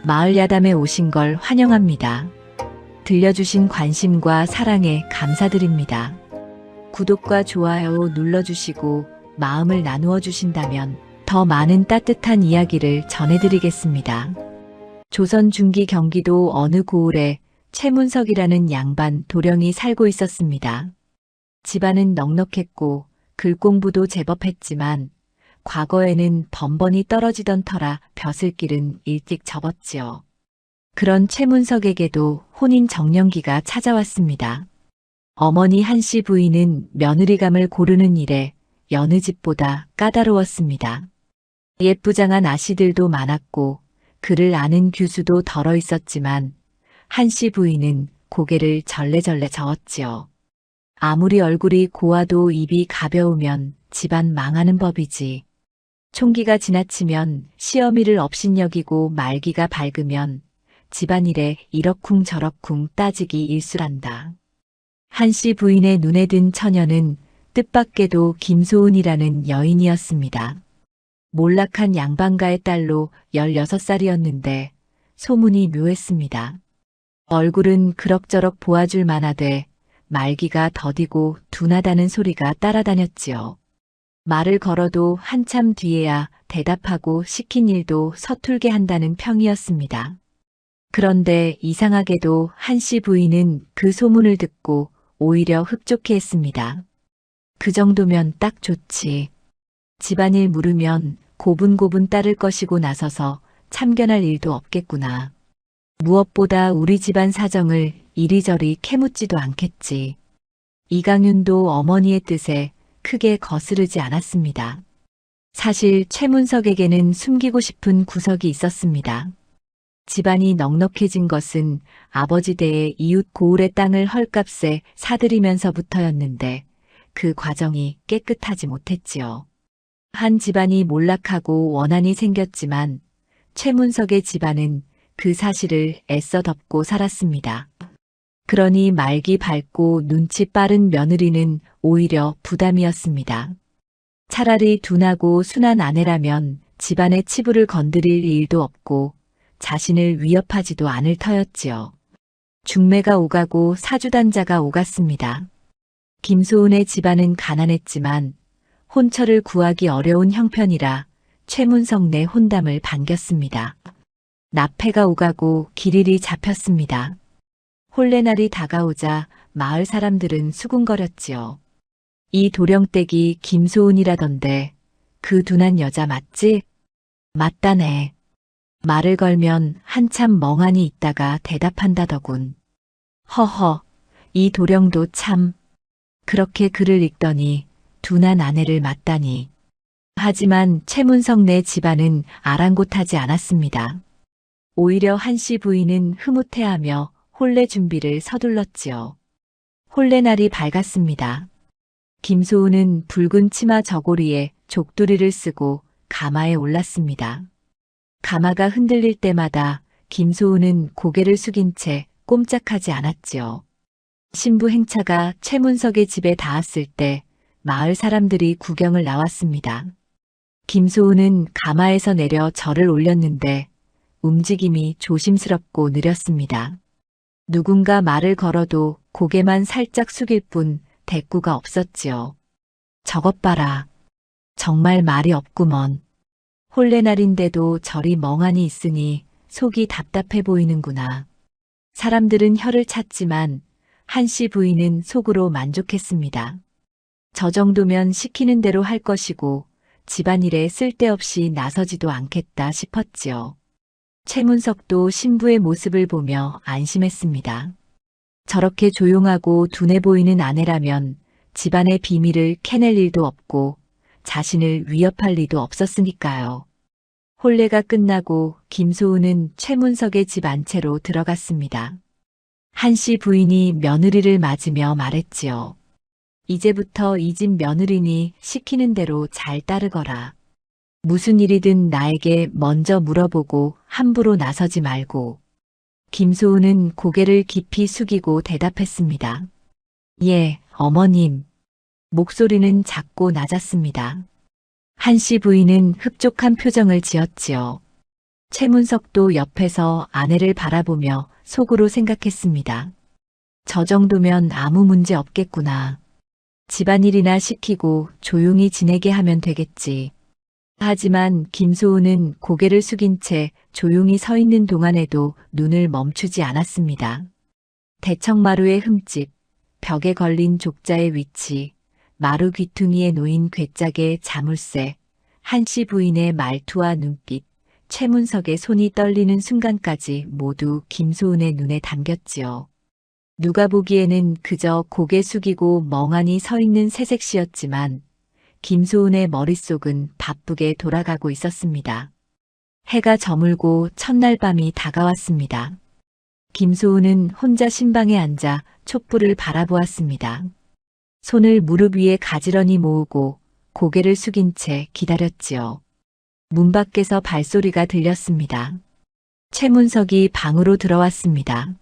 마을 야담에 오신 걸 환영합니다. 들려주신 관심과 사랑에 감사드립니다. 구독과 좋아요 눌러주시고 마음을 나누어 주신다면 더 많은 따뜻한 이야기를 전해드리겠습니다. 조선 중기 경기도 어느 고을에 최문석이라는 양반 도령이 살고 있었습니다. 집안은 넉넉했고 글 공부도 제법 했지만 과거에는 번번이 떨어지던 터라 벼슬길은 일찍 접었지요. 그런 최문석에게도 혼인 정년기가 찾아왔습니다. 어머니 한씨 부인은 며느리감을 고르는 일에 여느 집보다 까다로웠습니다. 예쁘장한 아씨들도 많았고 그를 아는 교수도 덜어 있었지만 한씨 부인은 고개를 절레절레 저었지요. 아무리 얼굴이 고와도 입이 가벼우면 집안 망하는 법이지. 총기가 지나치면 시어미를 업신여기고 말기가 밝으면 집안일에 이러쿵저러쿵 따지기 일쑤란다. 한씨 부인의 눈에 든 처녀는 뜻밖에도 김소은이라는 여인이었습니다. 몰락한 양반가의 딸로 16살이었는데 소문이 묘했습니다. 얼굴은 그럭저럭 보아줄 만하되 말기가 더디고 둔하다는 소리가 따라다녔지요. 말을 걸어도 한참 뒤에야 대답하고 시킨 일도 서툴게 한다는 평이었습니다. 그런데 이상하게도 한씨 부인은 그 소문을 듣고 오히려 흡족해 했습니다. 그 정도면 딱 좋지. 집안일 물으면 고분고분 따를 것이고 나서서 참견할 일도 없겠구나. 무엇보다 우리 집안 사정을 이리저리 캐묻지도 않겠지. 이강윤도 어머니의 뜻에 크게 거스르지 않았습니다. 사실 최문석에게는 숨기고 싶은 구석이 있었습니다. 집안이 넉넉해진 것은 아버지 댁의 이웃 고을의 땅을 헐값에 사들이면서부터였는데 그 과정이 깨끗하지 못했지요. 한 집안이 몰락하고 원한이 생겼지만 최문석의 집안은 그 사실을 애써 덮고 살았습니다. 그러니 말기 밝고 눈치 빠른 며느리는 오히려 부담이었습니다. 차라리 둔하고 순한 아내라면 집안의 치부를 건드릴 일도 없고 자신을 위협하지도 않을 터였지요. 중매가 오가고 사주단자가 오갔습니다. 김소은의 집안은 가난했지만 혼처를 구하기 어려운 형편이라 최문석 내 혼담을 반겼습니다. 납해가 오가고 길일이 잡혔습니다. 혼례날이 다가오자 마을 사람들은 수군거렸지요. 이 도령댁이 김소은이라던데 그 둔한 여자 맞지? 맞다네. 말을 걸면 한참 멍하니 있다가 대답한다더군. 허허, 이 도령도 참. 그렇게 글을 읽더니 둔한 아내를 맞다니. 하지만 최문석 내 집안은 아랑곳하지 않았습니다. 오히려 한씨 부인은 흐뭇해하며 혼례 준비를 서둘렀지요. 혼례날이 밝았습니다. 김소은은 붉은 치마 저고리에 족두리를 쓰고 가마에 올랐습니다. 가마가 흔들릴 때마다 김소은은 고개를 숙인 채 꼼짝하지 않았지요. 신부 행차가 최문석의 집에 닿았을 때 마을 사람들이 구경을 나왔습니다. 김소은은 가마에서 내려 절을 올렸는데 움직임이 조심스럽고 느렸습니다. 누군가 말을 걸어도 고개만 살짝 숙일 뿐 대꾸가 없었지요. 저것 봐라. 정말 말이 없구먼. 혼례날인데도 절이 멍하니 있으니 속이 답답해 보이는구나. 사람들은 혀를 찼지만 한씨 부인은 속으로 만족했습니다. 저 정도면 시키는 대로 할 것이고 집안일에 쓸데없이 나서지도 않겠다 싶었지요. 최문석도 신부의 모습을 보며 안심했습니다. 저렇게 조용하고 둔해 보이는 아내라면 집안의 비밀을 캐낼 일도 없고 자신을 위협할 리도 없었으니까요. 혼례가 끝나고 김소은은 최문석의 집 안채로 들어갔습니다. 한씨 부인이 며느리를 맞으며 말했지요. 이제부터 이 집 며느리니 시키는 대로 잘 따르거라. 무슨 일이든 나에게 먼저 물어보고 함부로 나서지 말고. 김소은은 고개를 깊이 숙이고 대답했습니다. 예, 어머님. 목소리는 작고 낮았습니다. 한씨 부인은 흡족한 표정을 지었지요. 최문석도 옆에서 아내를 바라보며 속으로 생각했습니다. 저 정도면 아무 문제 없겠구나. 집안일이나 시키고 조용히 지내게 하면 되겠지. 하지만 김소은은 고개를 숙인 채 조용히 서 있는 동안에도 눈을 멈추지 않았습니다. 대청마루의 흠집, 벽에 걸린 족자의 위치, 마루 귀퉁이에 놓인 괴짝의 자물쇠, 한씨 부인의 말투와 눈빛, 최문석의 손이 떨리는 순간까지 모두 김소은의 눈에 담겼지요. 누가 보기에는 그저 고개 숙이고 멍하니 서 있는 새색시였지만 김소은의 머릿속은 바쁘게 돌아가고 있었습니다. 해가 저물고 첫날 밤이 다가왔습니다. 김소은은 혼자 신방에 앉아 촛불을 바라보았습니다. 손을 무릎 위에 가지런히 모으고 고개를 숙인 채 기다렸지요. 문 밖에서 발소리가 들렸습니다. 최문석이 방으로 들어왔습니다.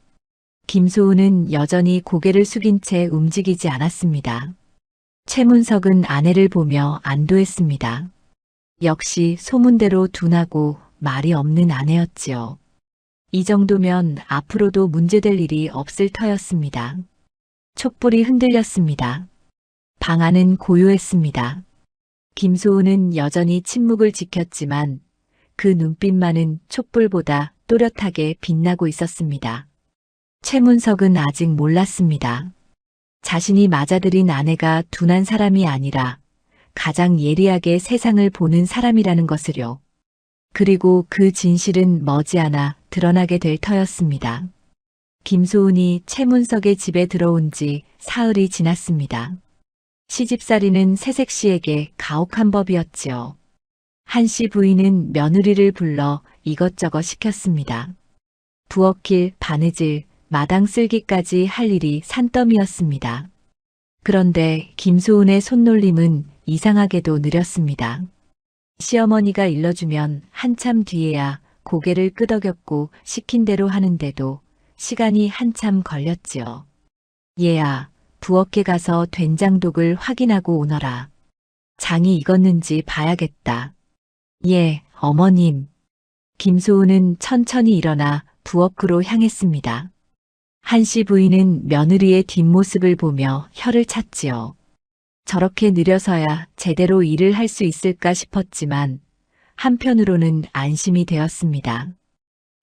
김소은은 여전히 고개를 숙인 채 움직이지 않았습니다. 최문석은 아내를 보며 안도했습니다. 역시 소문대로 둔하고 말이 없는 아내였지요. 이 정도면 앞으로도 문제될 일이 없을 터였습니다. 촛불이 흔들렸습니다. 방 안은 고요했습니다. 김소은은 여전히 침묵을 지켰지만 그 눈빛만은 촛불보다 또렷하게 빛나고 있었습니다. 최문석은 아직 몰랐습니다. 자신이 맞아들인 아내가 둔한 사람이 아니라 가장 예리하게 세상을 보는 사람이라는 것을요. 그리고 그 진실은 머지않아 드러나게 될 터였습니다. 김소은이 최문석의 집에 들어온 지 사흘이 지났습니다. 시집살이는 새색시에게 가혹한 법이었지요. 한씨 부인은 며느리를 불러 이것저것 시켰습니다. 부엌일, 바느질, 마당 쓸기까지 할 일이 산더미였습니다. 그런데 김소은의 손놀림은 이상하게도 느렸습니다. 시어머니가 일러주면 한참 뒤에야 고개를 끄덕였고 시킨 대로 하는데도 시간이 한참 걸렸지요. 얘야, 부엌에 가서 된장독을 확인하고 오너라. 장이 익었는지 봐야겠다. 예, 어머님. 김소은은 천천히 일어나 부엌으로 향했습니다. 한씨 부인은 며느리의 뒷모습을 보며 혀를 찼지요. 저렇게 느려서야 제대로 일을 할 수 있을까 싶었지만 한편으로는 안심이 되었습니다.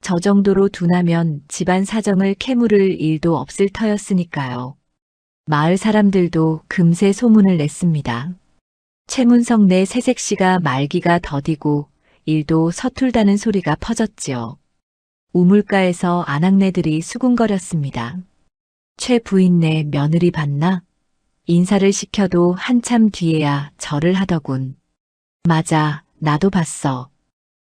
저 정도로 둔하면 집안 사정을 캐물을 일도 없을 터였으니까요. 마을 사람들도 금세 소문을 냈습니다. 최문석 내 새색시가 말기가 더디고 일도 서툴다는 소리가 퍼졌지요. 우물가에서 아낙네들이 수군거렸습니다. 최 부인네 며느리 봤나? 인사를 시켜도 한참 뒤에야 절을 하더군. 맞아, 나도 봤어.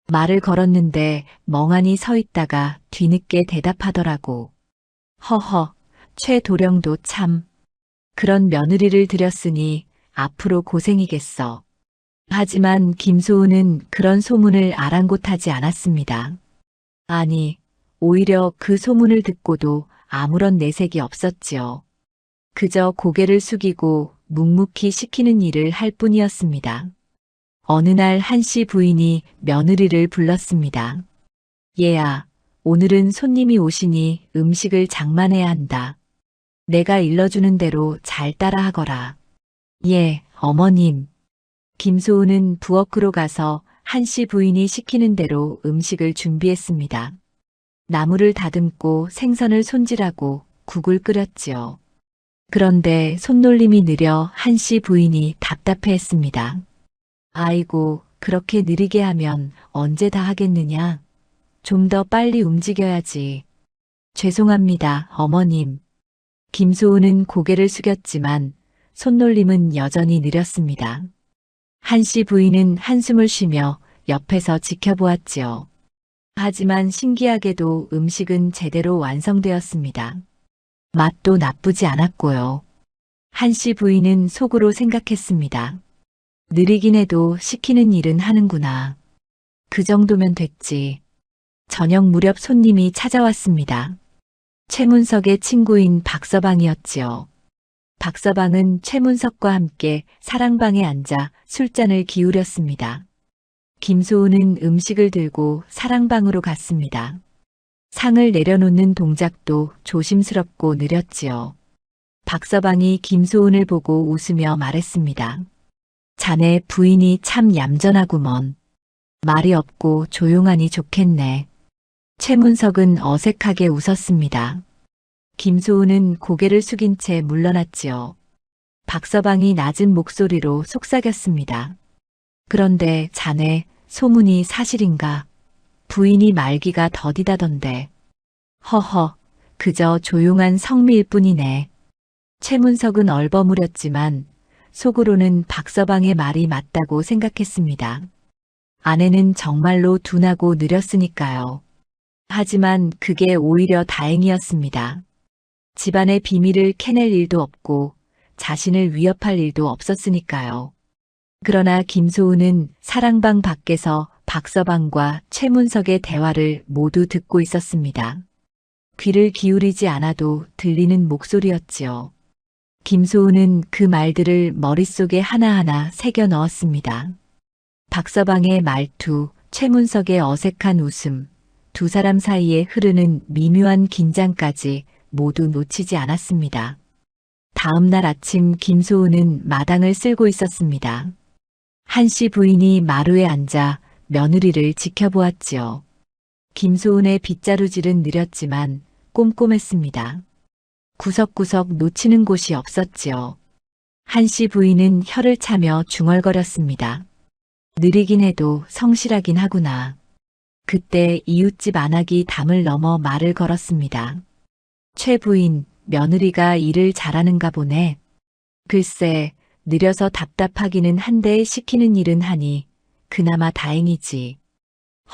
말을 걸었는데 멍하니 서 있다가 뒤늦게 대답하더라고. 허허, 최 도령도 참. 그런 며느리를 들였으니 앞으로 고생이겠어. 하지만 김소은은 그런 소문을 아랑곳하지 않았습니다. 아니, 오히려 그 소문을 듣고도 아무런 내색이 없었지요. 그저 고개를 숙이고 묵묵히 시키는 일을 할 뿐이었습니다. 어느 날 한씨 부인이 며느리를 불렀습니다. 얘야, 오늘은 손님이 오시니 음식을 장만해야 한다. 내가 일러주는 대로 잘 따라하거라. 예, 어머님. 김소은은 부엌으로 가서 한씨 부인이 시키는 대로 음식을 준비했습니다. 나물을 다듬고 생선을 손질하고 국을 끓였지요. 그런데 손놀림이 느려 한씨 부인이 답답해했습니다. 아이고, 그렇게 느리게 하면 언제 다 하겠느냐? 좀 더 빨리 움직여야지. 죄송합니다, 어머님. 김소은은 고개를 숙였지만 손놀림은 여전히 느렸습니다. 한씨 부인은 한숨을 쉬며 옆에서 지켜보았지요. 하지만 신기하게도 음식은 제대로 완성되었습니다. 맛도 나쁘지 않았고요. 한씨 부인은 속으로 생각했습니다. 느리긴 해도 시키는 일은 하는구나. 그 정도면 됐지. 저녁 무렵 손님이 찾아왔습니다. 최문석의 친구인 박서방이었지요. 박서방은 최문석과 함께 사랑방에 앉아 술잔을 기울였습니다. 김소은은 음식을 들고 사랑방으로 갔습니다. 상을 내려놓는 동작도 조심스럽고 느렸지요. 박서방이 김소은을 보고 웃으며 말했습니다. 자네 부인이 참 얌전하구먼. 말이 없고 조용하니 좋겠네. 최문석은 어색하게 웃었습니다. 김소은은 고개를 숙인 채 물러났지요. 박서방이 낮은 목소리로 속삭였습니다. 그런데 자네 소문이 사실인가? 부인이 말기가 더디다던데. 허허, 그저 조용한 성미일 뿐이네. 최문석은 얼버무렸지만 속으로는 박서방의 말이 맞다고 생각했습니다. 아내는 정말로 둔하고 느렸으니까요. 하지만 그게 오히려 다행이었습니다. 집안의 비밀을 캐낼 일도 없고 자신을 위협할 일도 없었으니까요. 그러나 김소은은 사랑방 밖에서 박서방과 최문석의 대화를 모두 듣고 있었습니다. 귀를 기울이지 않아도 들리는 목소리였지요. 김소은은 그 말들을 머릿속에 하나하나 새겨 넣었습니다. 박서방의 말투, 최문석의 어색한 웃음, 두 사람 사이에 흐르는 미묘한 긴장까지 모두 놓치지 않았습니다. 다음 날 아침 김소은은 마당을 쓸고 있었습니다. 한씨 부인이 마루에 앉아 며느리를 지켜보았지요. 김소은의 빗자루질은 느렸지만 꼼꼼했습니다. 구석구석 놓치는 곳이 없었지요. 한씨 부인은 혀를 차며 중얼거렸습니다. 느리긴 해도 성실하긴 하구나. 그때 이웃집 안악이 담을 넘어 말을 걸었습니다. 최 부인, 며느리가 일을 잘하는가 보네. 글쎄, 느려서 답답하기는 한데 시키는 일은 하니 그나마 다행이지.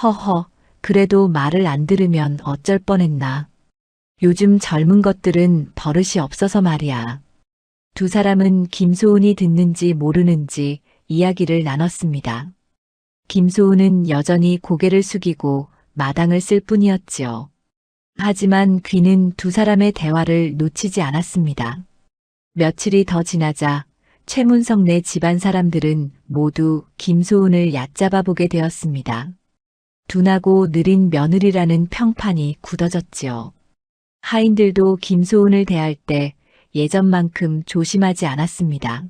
허허, 그래도 말을 안 들으면 어쩔 뻔했나. 요즘 젊은 것들은 버릇이 없어서 말이야. 두 사람은 김소은이 듣는지 모르는지 이야기를 나눴습니다. 김소은은 여전히 고개를 숙이고 마당을 쓸 뿐이었지요. 하지만 귀는 두 사람의 대화를 놓치지 않았습니다. 며칠이 더 지나자 최문석네 집안 사람들은 모두 김소은을 얕잡아 보게 되었습니다. 둔하고 느린 며느리라는 평판이 굳어졌지요. 하인들도 김소은을 대할 때 예전만큼 조심하지 않았습니다.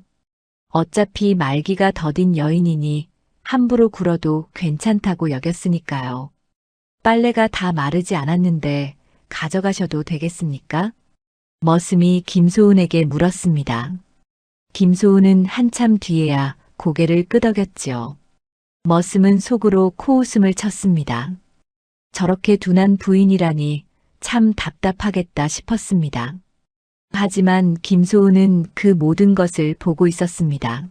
어차피 말기가 더딘 여인이니 함부로 굴어도 괜찮다고 여겼으니까요. 빨래가 다 마르지 않았는데 가져가셔도 되겠습니까? 머슴이 김소은에게 물었습니다. 김소은은 한참 뒤에야 고개를 끄덕였지요. 머슴은 속으로 코웃음을 쳤습니다. 저렇게 둔한 부인이라니 참 답답하겠다 싶었습니다. 하지만 김소은은 그 모든 것을 보고 있었습니다.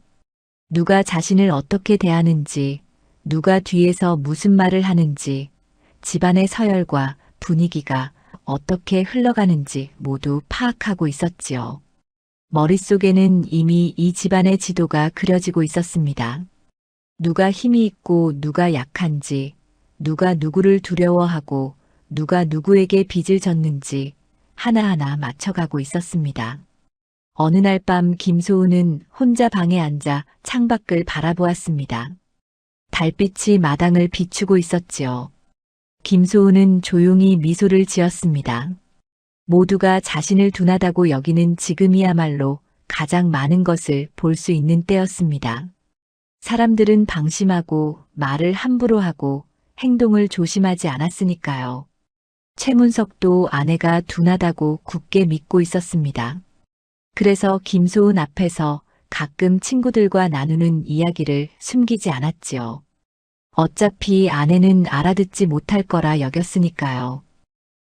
누가 자신을 어떻게 대하는지, 누가 뒤에서 무슨 말을 하는지, 집안의 서열과 분위기가 어떻게 흘러가는지 모두 파악하고 있었지요. 머릿속에는 이미 이 집안의 지도가 그려지고 있었습니다. 누가 힘이 있고 누가 약한지, 누가 누구를 두려워하고 누가 누구에게 빚을 졌는지 하나하나 맞춰가고 있었습니다. 어느 날 밤 김소은은 혼자 방에 앉아 창밖을 바라보았습니다. 달빛이 마당을 비추고 있었지요. 김소은은 조용히 미소를 지었습니다. 모두가 자신을 둔하다고 여기는 지금이야말로 가장 많은 것을 볼 수 있는 때였습니다. 사람들은 방심하고 말을 함부로 하고 행동을 조심하지 않았으니까요. 최문석도 아내가 둔하다고 굳게 믿고 있었습니다. 그래서 김소은 앞에서 가끔 친구들과 나누는 이야기를 숨기지 않았지요. 어차피 아내는 알아듣지 못할 거라 여겼으니까요.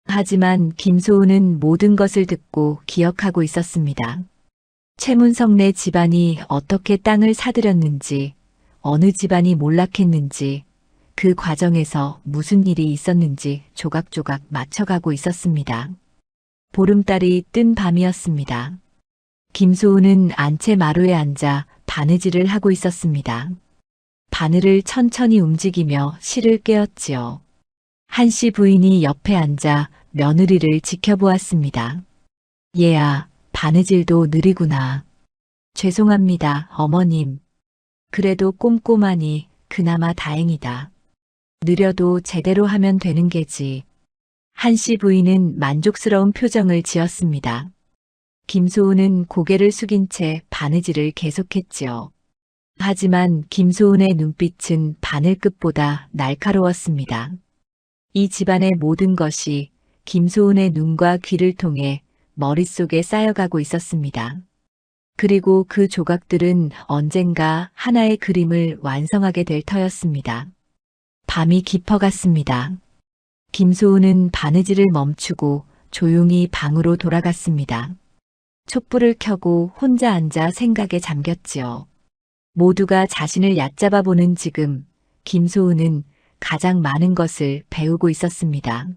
하지만 김소은은 모든 것을 듣고 기억하고 있었습니다. 최문석네 집안이 어떻게 땅을 사들였는지, 어느 집안이 몰락했는지, 그 과정에서 무슨 일이 있었는지 조각조각 맞춰가고 있었습니다. 보름달이 뜬 밤이었습니다. 김소은은 안채 마루에 앉아 바느질을 하고 있었습니다. 바늘을 천천히 움직이며 실을 꿰었지요. 한씨 부인이 옆에 앉아 며느리를 지켜보았습니다. 얘야, 바느질도 느리구나. 죄송합니다, 어머님. 그래도 꼼꼼하니 그나마 다행이다. 느려도 제대로 하면 되는 게지. 한씨 부인은 만족스러운 표정을 지었습니다. 김소은은 고개를 숙인 채 바느질을 계속했지요. 하지만 김소은의 눈빛은 바늘끝보다 날카로웠습니다. 이 집안의 모든 것이 김소은의 눈과 귀를 통해 머릿속에 쌓여가고 있었습니다. 그리고 그 조각들은 언젠가 하나의 그림을 완성하게 될 터였습니다. 밤이 깊어갔습니다. 김소은은 바느질을 멈추고 조용히 방으로 돌아갔습니다. 촛불을 켜고 혼자 앉아 생각에 잠겼지요. 모두가 자신을 얕잡아 보는 지금 김소은은 가장 많은 것을 배우고 있었습니다.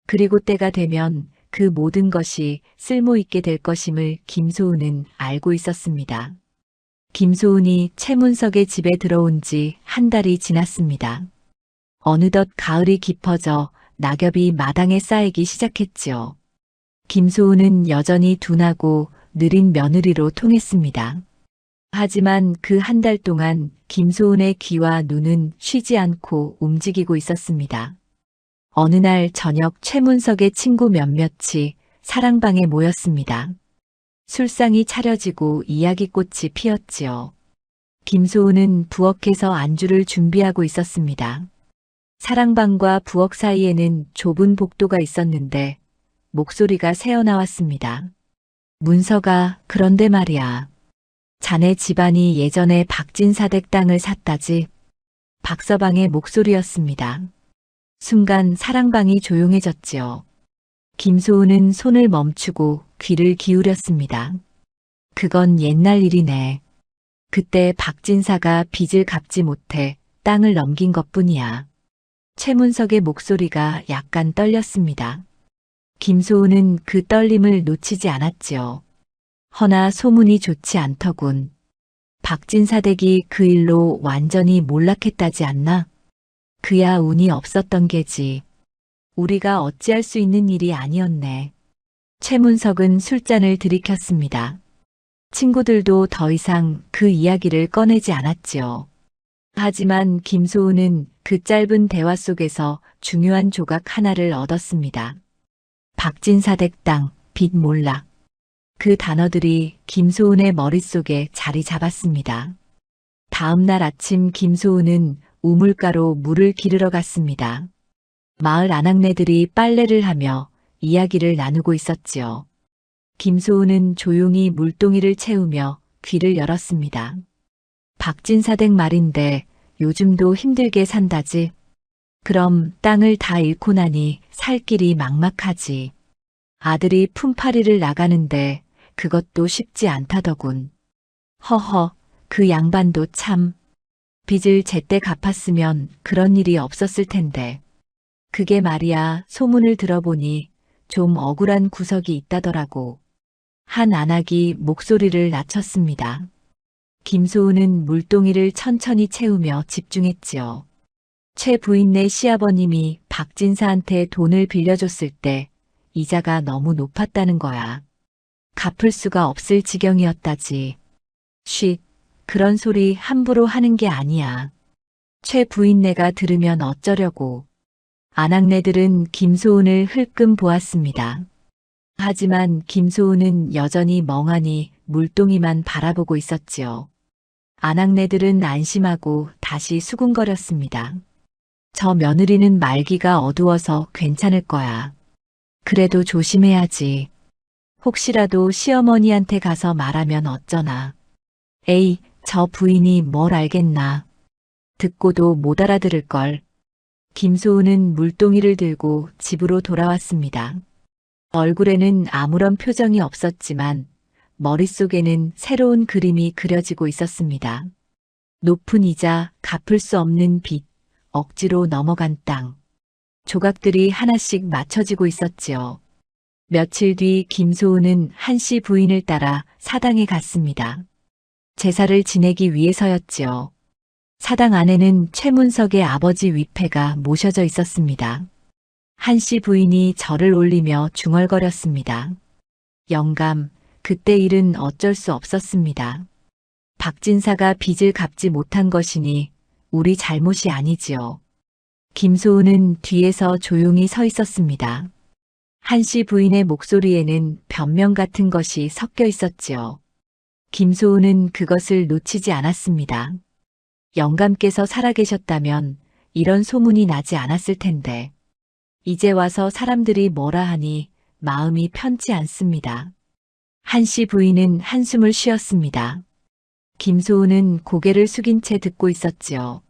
그리고 때가 되면 그 모든 것이 쓸모있게 될 것임을 김소은은 알고 있었습니다. 김소은이 최문석의 집에 들어온 지 한 달이 지났습니다. 어느덧 가을이 깊어져 낙엽이 마당에 쌓이기 시작했지요. 김소은은 여전히 둔하고 느린 며느리로 통했습니다. 하지만 그 한 달 동안 김소은의 귀와 눈은 쉬지 않고 움직이고 있었습니다. 어느 날 저녁 최문석의 친구 몇몇이 사랑방에 모였습니다. 술상이 차려지고 이야기꽃이 피었지요. 김소은은 부엌에서 안주를 준비하고 있었습니다. 사랑방과 부엌 사이에는 좁은 복도가 있었는데 목소리가 새어나왔습니다. 문서가 그런데 말이야. 자네 집안이 예전에 박진사댁 땅을 샀다지. 박서방의 목소리였습니다. 순간 사랑방이 조용해졌지요. 김소은은 손을 멈추고 귀를 기울였습니다. 그건 옛날 일이네. 그때 박진사가 빚을 갚지 못해 땅을 넘긴 것뿐이야. 최문석의 목소리가 약간 떨렸습니다. 김소은은 그 떨림을 놓치지 않았지요. 허나 소문이 좋지 않더군. 박진사댁이 그 일로 완전히 몰락했다지 않나? 그야 운이 없었던 게지. 우리가 어찌할 수 있는 일이 아니었네. 최문석은 술잔을 들이켰습니다. 친구들도 더 이상 그 이야기를 꺼내지 않았지요. 하지만 김소은은 그 짧은 대화 속에서 중요한 조각 하나를 얻었습니다. 박진사댁 땅, 빚 몰락. 그 단어들이 김소은의 머릿속에 자리 잡았습니다. 다음 날 아침 김소은은 우물가로 물을 기르러 갔습니다. 마을 아낙네들이 빨래를 하며 이야기를 나누고 있었지요. 김소은은 조용히 물동이를 채우며 귀를 열었습니다. 박진사댁 말인데 요즘도 힘들게 산다지. 그럼 땅을 다 잃고 나니 살 길이 막막하지. 아들이 품팔이를 나가는데 그것도 쉽지 않다더군. 허허, 그 양반도 참. 빚을 제때 갚았으면 그런 일이 없었을 텐데. 그게 말이야, 소문을 들어보니 좀 억울한 구석이 있다더라고. 한 안악이 목소리를 낮췄습니다. 김소은은 물동이를 천천히 채우며 집중했지요. 최 부인네 시아버님이 박진사한테 돈을 빌려줬을 때 이자가 너무 높았다는 거야. 갚을 수가 없을 지경이었다지. 쉿, 그런 소리 함부로 하는 게 아니야. 최 부인네가 들으면 어쩌려고. 아낙네들은 김소은을 흘끔 보았습니다. 하지만 김소은은 여전히 멍하니 물동이만 바라보고 있었지요. 아낙네들은 안심하고 다시 수군거렸습니다. 저 며느리는 말기가 어두워서 괜찮을 거야. 그래도 조심해야지. 혹시라도 시어머니한테 가서 말하면 어쩌나. 에이, 저 부인이 뭘 알겠나. 듣고도 못 알아들을걸. 김소은은 물동이를 들고 집으로 돌아왔습니다. 얼굴에는 아무런 표정이 없었지만 머릿속에는 새로운 그림이 그려지고 있었습니다. 높은 이자, 갚을 수 없는 빚, 억지로 넘어간 땅. 조각들이 하나씩 맞춰지고 있었지요. 며칠 뒤 김소은은 한씨 부인을 따라 사당에 갔습니다. 제사를 지내기 위해서였지요. 사당 안에는 최문석의 아버지 위패가 모셔져 있었습니다. 한씨 부인이 절을 올리며 중얼거렸습니다. 영감, 그때 일은 어쩔 수 없었습니다. 박진사가 빚을 갚지 못한 것이니 우리 잘못이 아니지요. 김소은은 뒤에서 조용히 서 있었습니다. 한씨 부인의 목소리에는 변명 같은 것이 섞여 있었지요. 김소은은 그것을 놓치지 않았습니다. 영감께서 살아계셨다면 이런 소문이 나지 않았을 텐데 이제 와서 사람들이 뭐라 하니 마음이 편치 않습니다. 한씨 부인은 한숨을 쉬었습니다. 김소은은 고개를 숙인 채 듣고 있었지요.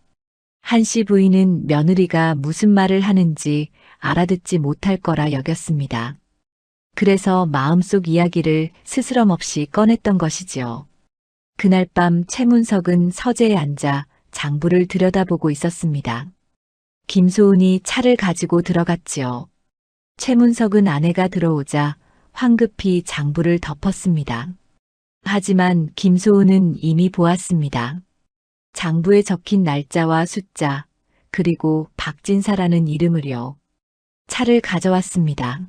한씨 부인은 며느리가 무슨 말을 하는지 알아듣지 못할 거라 여겼습니다. 그래서 마음속 이야기를 스스럼 없이 꺼냈던 것이지요. 그날 밤 최문석은 서재에 앉아 장부를 들여다보고 있었습니다. 김소은이 차를 가지고 들어갔지요. 최문석은 아내가 들어오자 황급히 장부를 덮었습니다. 하지만 김소은은 이미 보았습니다. 장부에 적힌 날짜와 숫자, 그리고 박진사라는 이름을요. 차를 가져왔습니다.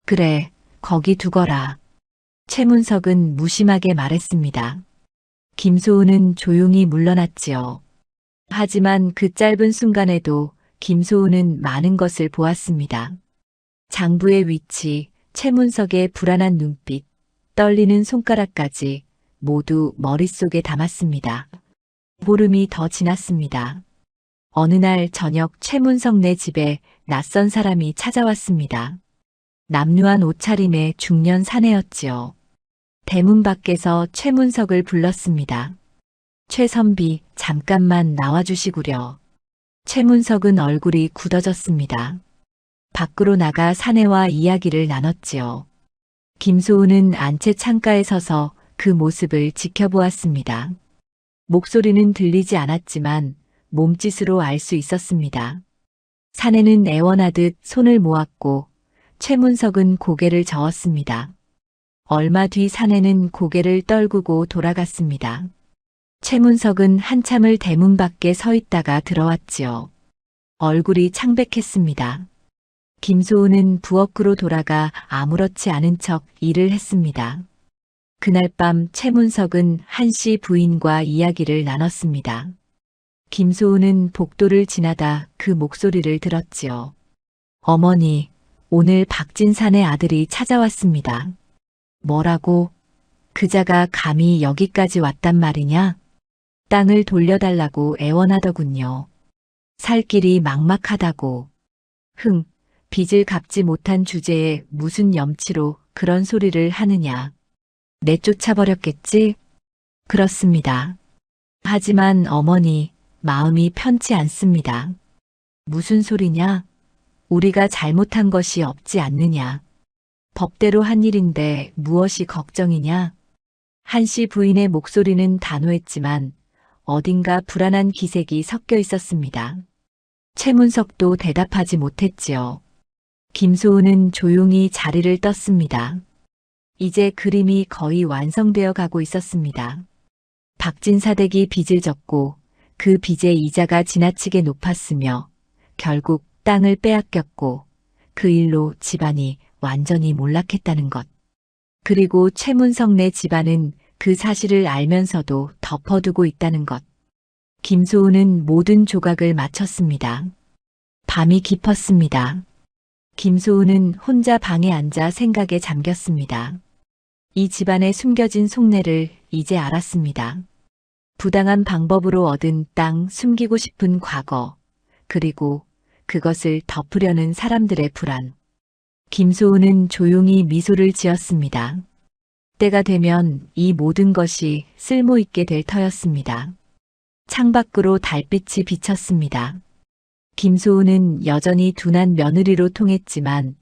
그래, 거기 두거라. 최문석은 무심하게 말했습니다. 김소은은 조용히 물러났지요. 하지만 그 짧은 순간에도 김소은은 많은 것을 보았습니다. 장부의 위치, 최문석의 불안한 눈빛, 떨리는 손가락까지 모두 머릿속에 담았습니다. 보름이 더 지났습니다. 어느 날 저녁 최문석네 집에 낯선 사람이 찾아왔습니다. 남루한 옷차림의 중년 사내였지요. 대문 밖에서 최문석을 불렀습니다. 최선비, 잠깐만 나와주시구려. 최문석은 얼굴이 굳어졌습니다. 밖으로 나가 사내와 이야기를 나눴지요. 김소은은 안채 창가에 서서 그 모습을 지켜보았습니다. 목소리는 들리지 않았지만 몸짓으로 알 수 있었습니다. 사내는 애원하듯 손을 모았고 최문석은 고개를 저었습니다. 얼마 뒤 사내는 고개를 떨구고 돌아갔습니다. 최문석은 한참을 대문 밖에 서 있다가 들어왔지요. 얼굴이 창백했습니다. 김소은은 부엌으로 돌아가 아무렇지 않은 척 일을 했습니다. 그날 밤 최문석은 한씨 부인과 이야기를 나눴습니다. 김소은은 복도를 지나다 그 목소리를 들었지요. 어머니, 오늘 박진산의 아들이 찾아왔습니다. 뭐라고? 그자가 감히 여기까지 왔단 말이냐? 땅을 돌려달라고 애원하더군요. 살 길이 막막하다고. 빚을 갚지 못한 주제에 무슨 염치로 그런 소리를 하느냐. 내쫓아버렸겠지? 그렇습니다. 하지만 어머니, 마음이 편치 않습니다. 무슨 소리냐? 우리가 잘못한 것이 없지 않느냐. 법대로 한 일인데 무엇이 걱정이냐? 한씨 부인의 목소리는 단호했지만 어딘가 불안한 기색이 섞여 있었습니다. 최문석도 대답하지 못했지요. 김소은은 조용히 자리를 떴습니다. 이제 그림이 거의 완성되어 가고 있었습니다. 박진사 댁이 빚을 졌고 그 빚의 이자가 지나치게 높았으며 결국 땅을 빼앗겼고 그 일로 집안이 완전히 몰락했다는 것. 그리고 최문석네 집안은 그 사실을 알면서도 덮어두고 있다는 것. 김소은은 모든 조각을 마쳤습니다. 밤이 깊었습니다. 김소은은 혼자 방에 앉아 생각에 잠겼습니다. 이 집안의 숨겨진 속내를 이제 알았습니다. 부당한 방법으로 얻은 땅, 숨기고 싶은 과거, 그리고 그것을 덮으려는 사람들의 불안. 김소은은 조용히 미소를 지었습니다. 때가 되면 이 모든 것이 쓸모있게 될 터였습니다. 창밖으로 달빛이 비쳤습니다. 김소은은 여전히 둔한 며느리로 통했지만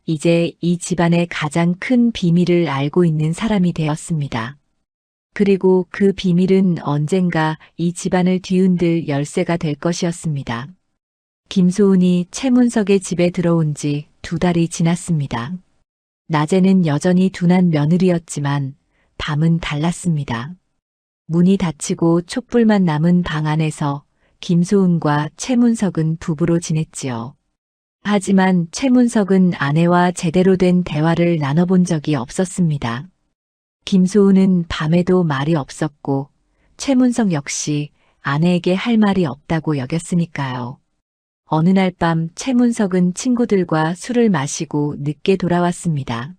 이제 이 집안의 가장 큰 비밀을 알고 있는 사람이 되었습니다. 그리고 그 비밀은 언젠가 이 집안을 뒤흔들 열쇠가 될 것이었습니다. 김소은이 최문석의 집에 들어온 지 2달이 지났습니다. 낮에는 여전히 둔한 며느리였지만 밤은 달랐습니다. 문이 닫히고 촛불만 남은 방 안에서 김소은과 최문석은 부부로 지냈지요. 하지만 최문석은 아내와 제대로 된 대화를 나눠본 적이 없었습니다. 김소은은 밤에도 말이 없었고 최문석 역시 아내에게 할 말이 없다고 여겼으니까요. 어느 날 밤 최문석은 친구들과 술을 마시고 늦게 돌아왔습니다.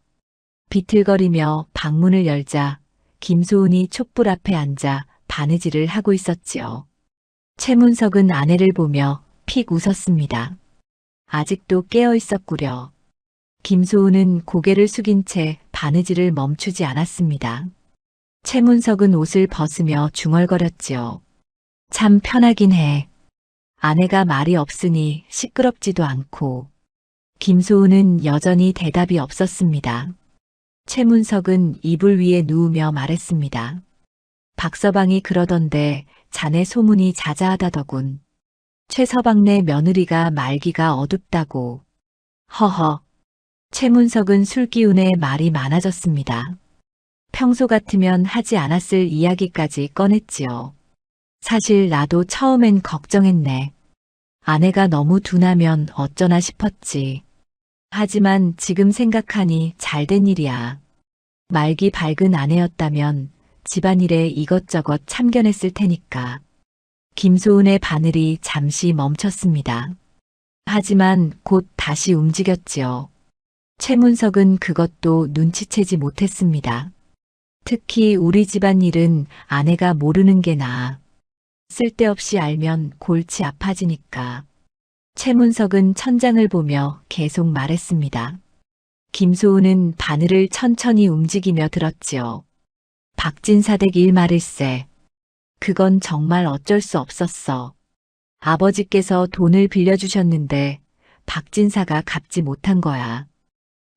비틀거리며 방문을 열자 김소은이 촛불 앞에 앉아 바느질을 하고 있었지요. 최문석은 아내를 보며 픽 웃었습니다. 아직도 깨어 있었구려. 김소은은 고개를 숙인 채 바느질을 멈추지 않았습니다. 최문석은 옷을 벗으며 중얼거렸지요. 참 편하긴 해. 아내가 말이 없으니 시끄럽지도 않고. 김소은은 여전히 대답이 없었습니다. 최문석은 이불 위에 누우며 말했습니다. 박서방이 그러던데 자네 소문이 자자하다더군. 최서방네 며느리가 말기가 어둡다고. 허허. 최문석은 술 기운에 말이 많아졌습니다. 평소 같으면 하지 않았을 이야기까지 꺼냈지요. 사실 나도 처음엔 걱정했네. 아내가 너무 둔하면 어쩌나 싶었지. 하지만 지금 생각하니 잘된 일이야. 말기 밝은 아내였다면 집안일에 이것저것 참견했을 테니까. 김소은의 바늘이 잠시 멈췄습니다. 하지만 곧 다시 움직였지요. 최문석은 그것도 눈치채지 못했습니다. 특히 우리 집안일은 아내가 모르는 게 나아. 쓸데없이 알면 골치 아파지니까. 최문석은 천장을 보며 계속 말했습니다. 김소은은 바늘을 천천히 움직이며 들었지요. 박진사댁 일 말일세. 그건 정말 어쩔 수 없었어. 아버지께서 돈을 빌려주셨는데 박진사가 갚지 못한 거야.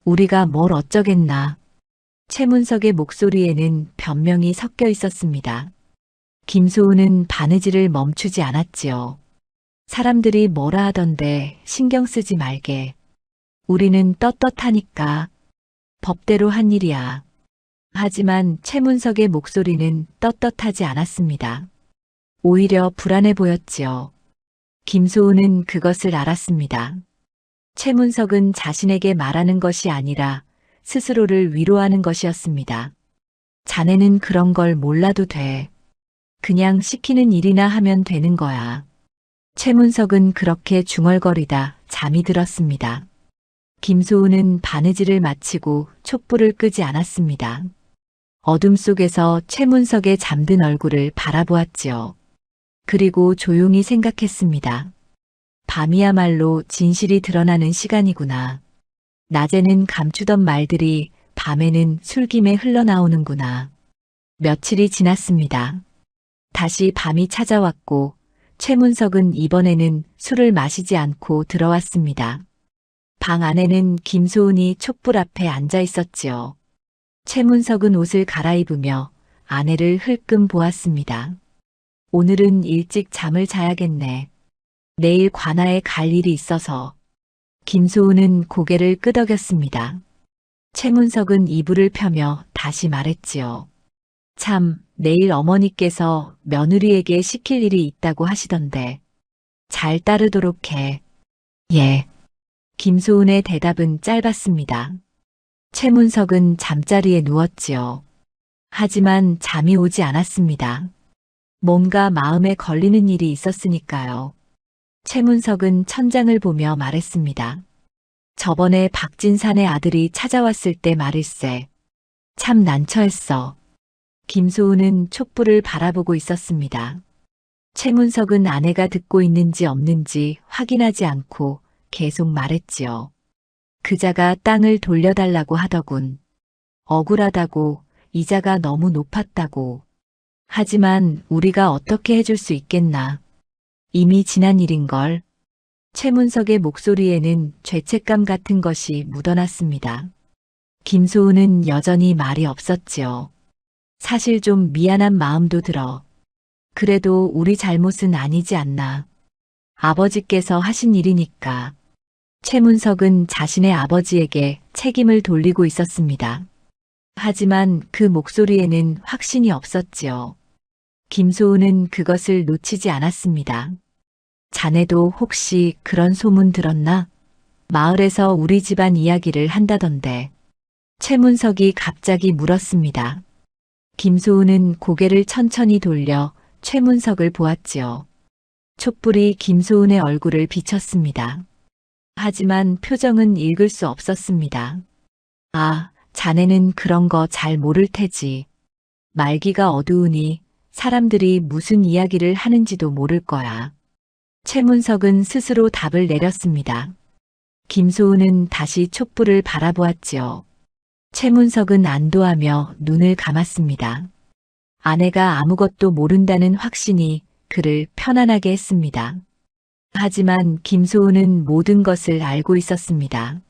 우리가 뭘 어쩌겠나. 최문석의 목소리에는 변명이 섞여 있었습니다. 김소은은 바느질을 멈추지 않았지요. 사람들이 뭐라 하던데 신경 쓰지 말게. 우리는 떳떳하니까. 법대로 한 일이야. 하지만 최문석의 목소리는 떳떳하지 않았습니다. 오히려 불안해 보였지요. 김소은은 그것을 알았습니다. 최문석은 자신에게 말하는 것이 아니라 스스로를 위로하는 것이었습니다. 자네는 그런 걸 몰라도 돼. 그냥 시키는 일이나 하면 되는 거야. 최문석은 그렇게 중얼거리다 잠이 들었습니다. 김소은은 바느질을 마치고 촛불을 끄지 않았습니다. 어둠 속에서 최문석의 잠든 얼굴을 바라보았지요. 그리고 조용히 생각했습니다. 밤이야말로 진실이 드러나는 시간이구나. 낮에는 감추던 말들이 밤에는 술김에 흘러나오는구나. 며칠이 지났습니다. 다시 밤이 찾아왔고 최문석은 이번에는 술을 마시지 않고 들어왔습니다. 방 안에는 김소은이 촛불 앞에 앉아 있었지요. 최문석은 옷을 갈아입으며 아내를 흘끔 보았습니다. 오늘은 일찍 잠을 자야겠네. 내일 관아에 갈 일이 있어서. 김소은은 고개를 끄덕였습니다. 최문석은 이불을 펴며 다시 말했지요. 참, 내일 어머니께서 며느리에게 시킬 일이 있다고 하시던데. 잘 따르도록 해. 예. 김소은의 대답은 짧았습니다. 최문석은 잠자리에 누웠지요. 하지만 잠이 오지 않았습니다. 뭔가 마음에 걸리는 일이 있었으니까요. 최문석은 천장을 보며 말했습니다. 저번에 박진산의 아들이 찾아왔을 때 말일세. 참 난처했어. 김소은은 촛불을 바라보고 있었습니다. 최문석은 아내가 듣고 있는지 없는지 확인하지 않고 계속 말했지요. 그자가 땅을 돌려달라고 하더군. 억울하다고, 이자가 너무 높았다고. 하지만 우리가 어떻게 해줄 수 있겠나. 이미 지난 일인걸. 최문석의 목소리에는 죄책감 같은 것이 묻어났습니다. 김소은은 여전히 말이 없었지요. 사실 좀 미안한 마음도 들어. 그래도 우리 잘못은 아니지 않나. 아버지께서 하신 일이니까. 최문석은 자신의 아버지에게 책임을 돌리고 있었습니다. 하지만 그 목소리에는 확신이 없었지요. 김소은은 그것을 놓치지 않았습니다. 자네도 혹시 그런 소문 들었나? 마을에서 우리 집안 이야기를 한다던데. 최문석이 갑자기 물었습니다. 김소은은 고개를 천천히 돌려 최문석을 보았지요. 촛불이 김소은의 얼굴을 비쳤습니다. 하지만 표정은 읽을 수 없었습니다. 아, 자네는 그런 거 잘 모를 테지. 말기가 어두우니 사람들이 무슨 이야기를 하는지도 모를 거야. 최문석은 스스로 답을 내렸습니다. 김소은은 다시 촛불을 바라보았지요. 최문석은 안도하며 눈을 감았습니다. 아내가 아무것도 모른다는 확신이 그를 편안하게 했습니다. 하지만 김소은은 모든 것을 알고 있었습니다.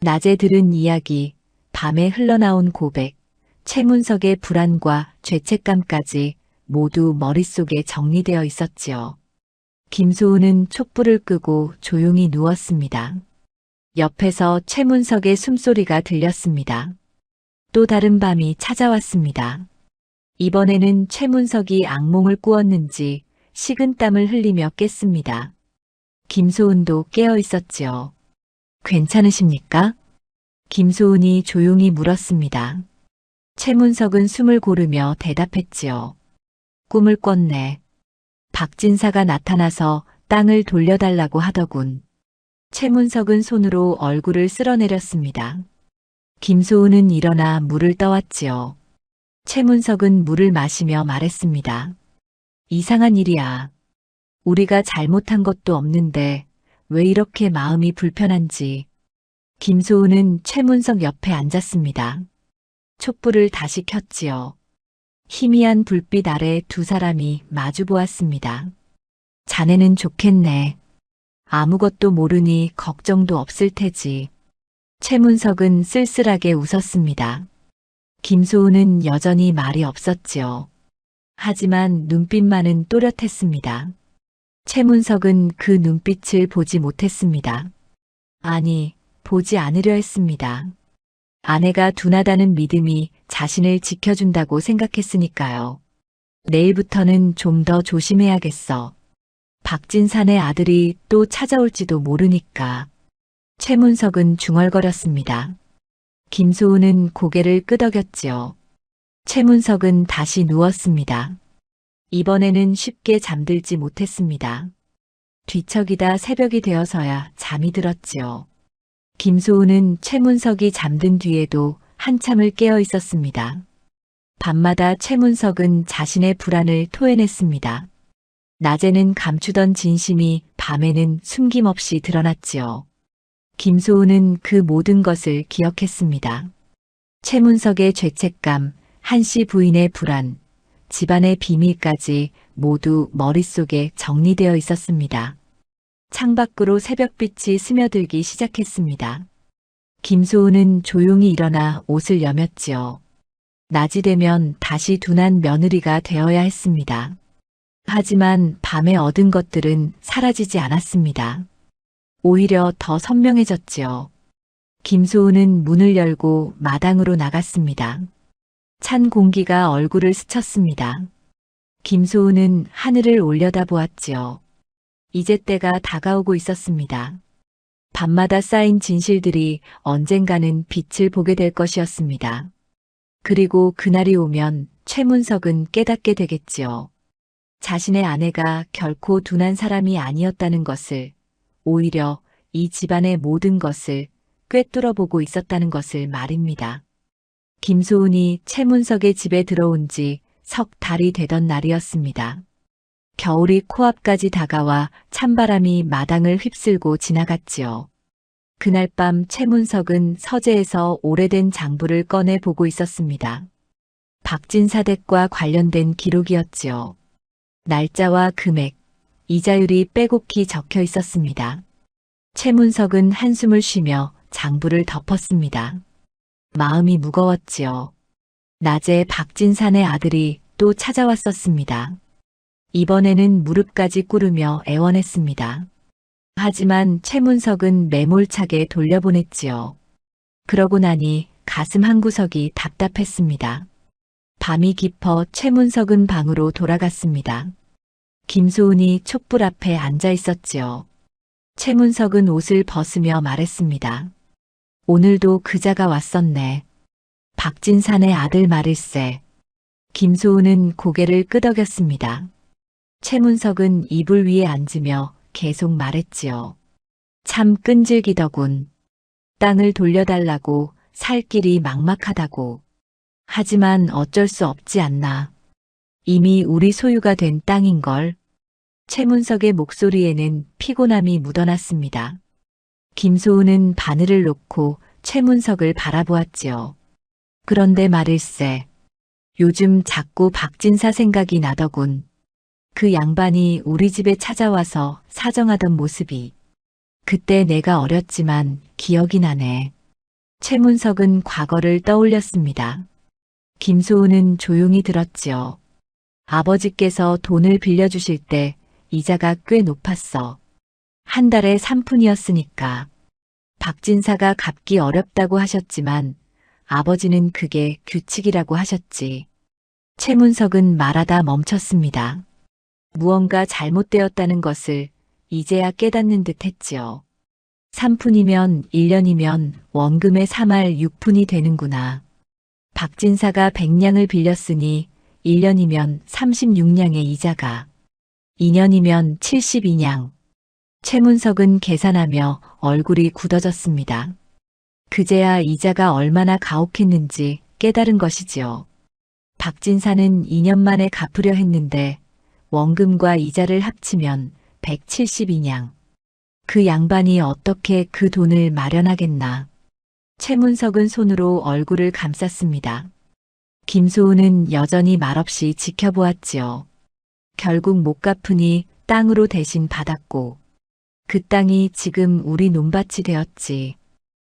낮에 들은 이야기, 밤에 흘러나온 고백, 최문석의 불안과 죄책감까지 모두 머릿속에 정리되어 있었지요. 김소은은 촛불을 끄고 조용히 누웠습니다. 옆에서 최문석의 숨소리가 들렸습니다. 또 다른 밤이 찾아왔습니다. 이번에는 최문석이 악몽을 꾸었는지 식은땀을 흘리며 깼습니다. 김소은도 깨어 있었지요. 괜찮으십니까? 김소은이 조용히 물었습니다. 최문석은 숨을 고르며 대답했지요. 꿈을 꿨네. 박진사가 나타나서 땅을 돌려달라고 하더군. 최문석은 손으로 얼굴을 쓸어내렸습니다. 김소은은 일어나 물을 떠왔지요. 최문석은 물을 마시며 말했습니다. 이상한 일이야. 우리가 잘못한 것도 없는데 왜 이렇게 마음이 불편한지. 김소은은 최문석 옆에 앉았습니다. 촛불을 다시 켰지요. 희미한 불빛 아래 두 사람이 마주 보았습니다. 자네는 좋겠네. 아무것도 모르니 걱정도 없을 테지. 최문석은 쓸쓸하게 웃었습니다. 김소은은 여전히 말이 없었지요. 하지만 눈빛만은 또렷했습니다. 최문석은 그 눈빛을 보지 못했습니다. 아니, 보지 않으려 했습니다. 아내가 둔하다는 믿음이 자신을 지켜준다고 생각했으니까요. 내일부터는 좀 더 조심해야겠어. 박진산의 아들이 또 찾아올지도 모르니까. 최문석은 중얼거렸습니다. 김소은은 고개를 끄덕였지요. 최문석은 다시 누웠습니다. 이번에는 쉽게 잠들지 못했습니다. 뒤척이다 새벽이 되어서야 잠이 들었지요. 김소은은 최문석이 잠든 뒤에도 한참을 깨어 있었습니다. 밤마다 최문석은 자신의 불안을 토해냈습니다. 낮에는 감추던 진심이 밤에는 숨김없이 드러났지요. 김소은은 그 모든 것을 기억했습니다. 최문석의 죄책감, 한씨 부인의 불안, 집안의 비밀까지 모두 머릿속에 정리되어 있었습니다. 창밖으로 새벽빛이 스며들기 시작했습니다. 김소은은 조용히 일어나 옷을 여몄지요. 낮이 되면 다시 둔한 며느리가 되어야 했습니다. 하지만 밤에 얻은 것들은 사라지지 않았습니다. 오히려 더 선명해졌지요. 김소은은 문을 열고 마당으로 나갔습니다. 찬 공기가 얼굴을 스쳤습니다. 김소은은 하늘을 올려다보았지요. 이제 때가 다가오고 있었습니다. 밤마다 쌓인 진실들이 언젠가는 빛을 보게 될 것이었습니다. 그리고 그날이 오면 최문석은 깨닫게 되겠지요. 자신의 아내가 결코 둔한 사람이 아니었다는 것을, 오히려 이 집안의 모든 것을 꿰뚫어보고 있었다는 것을 말입니다. 김소은이 최문석의 집에 들어온 지 석 달이 되던 날이었습니다. 겨울이 코앞까지 다가와 찬바람이 마당을 휩쓸고 지나갔지요. 그날 밤 최문석은 서재에서 오래된 장부를 꺼내 보고 있었습니다. 박진사 댁과 관련된 기록이었지요. 날짜와 금액, 이자율이 빼곡히 적혀 있었습니다. 최문석은 한숨을 쉬며 장부를 덮었습니다. 마음이 무거웠지요. 낮에 박진산의 아들이 또 찾아왔었습니다. 이번에는 무릎까지 꿇으며 애원했습니다. 하지만 최문석은 매몰차게 돌려보냈지요. 그러고 나니 가슴 한구석이 답답했습니다. 밤이 깊어 최문석은 방으로 돌아갔습니다. 김소은이 촛불 앞에 앉아 있었지요. 최문석은 옷을 벗으며 말했습니다. 오늘도 그자가 왔었네. 박진산의 아들 말일세. 김소은은 고개를 끄덕였습니다. 최문석은 이불 위에 앉으며 계속 말했지요. 참 끈질기더군. 땅을 돌려달라고 살 길이 막막하다고. 하지만 어쩔 수 없지 않나. 이미 우리 소유가 된 땅인걸. 최문석의 목소리에는 피곤함이 묻어났습니다. 김소은은 바늘을 놓고 최문석을 바라보았지요. 그런데 말일세. 요즘 자꾸 박진사 생각이 나더군. 그 양반이 우리 집에 찾아와서 사정하던 모습이. 그때 내가 어렸지만 기억이 나네. 최문석은 과거를 떠올렸습니다. 김소은은 조용히 들었지요. 아버지께서 돈을 빌려주실 때 이자가 꽤 높았어. 한 달에 3푼이었으니까. 박진사가 갚기 어렵다고 하셨지만 아버지는 그게 규칙이라고 하셨지. 최문석은 말하다 멈췄습니다. 무언가 잘못되었다는 것을 이제야 깨닫는 듯 했지요. 3푼이면 1년이면 원금의 3할 6푼이 되는구나. 박진사가 100냥을 빌렸으니 1년이면 36냥의 이자가, 2년이면 72냥. 최문석은 계산하며 얼굴이 굳어졌습니다. 그제야 이자가 얼마나 가혹했는지 깨달은 것이지요. 박진사는 2년 만에 갚으려 했는데 원금과 이자를 합치면 172냥. 그 양반이 어떻게 그 돈을 마련하겠나. 최문석은 손으로 얼굴을 감쌌습니다. 김소은은 여전히 말없이 지켜보았지요. 결국 못 갚으니 땅으로 대신 받았고 그 땅이 지금 우리 논밭이 되었지.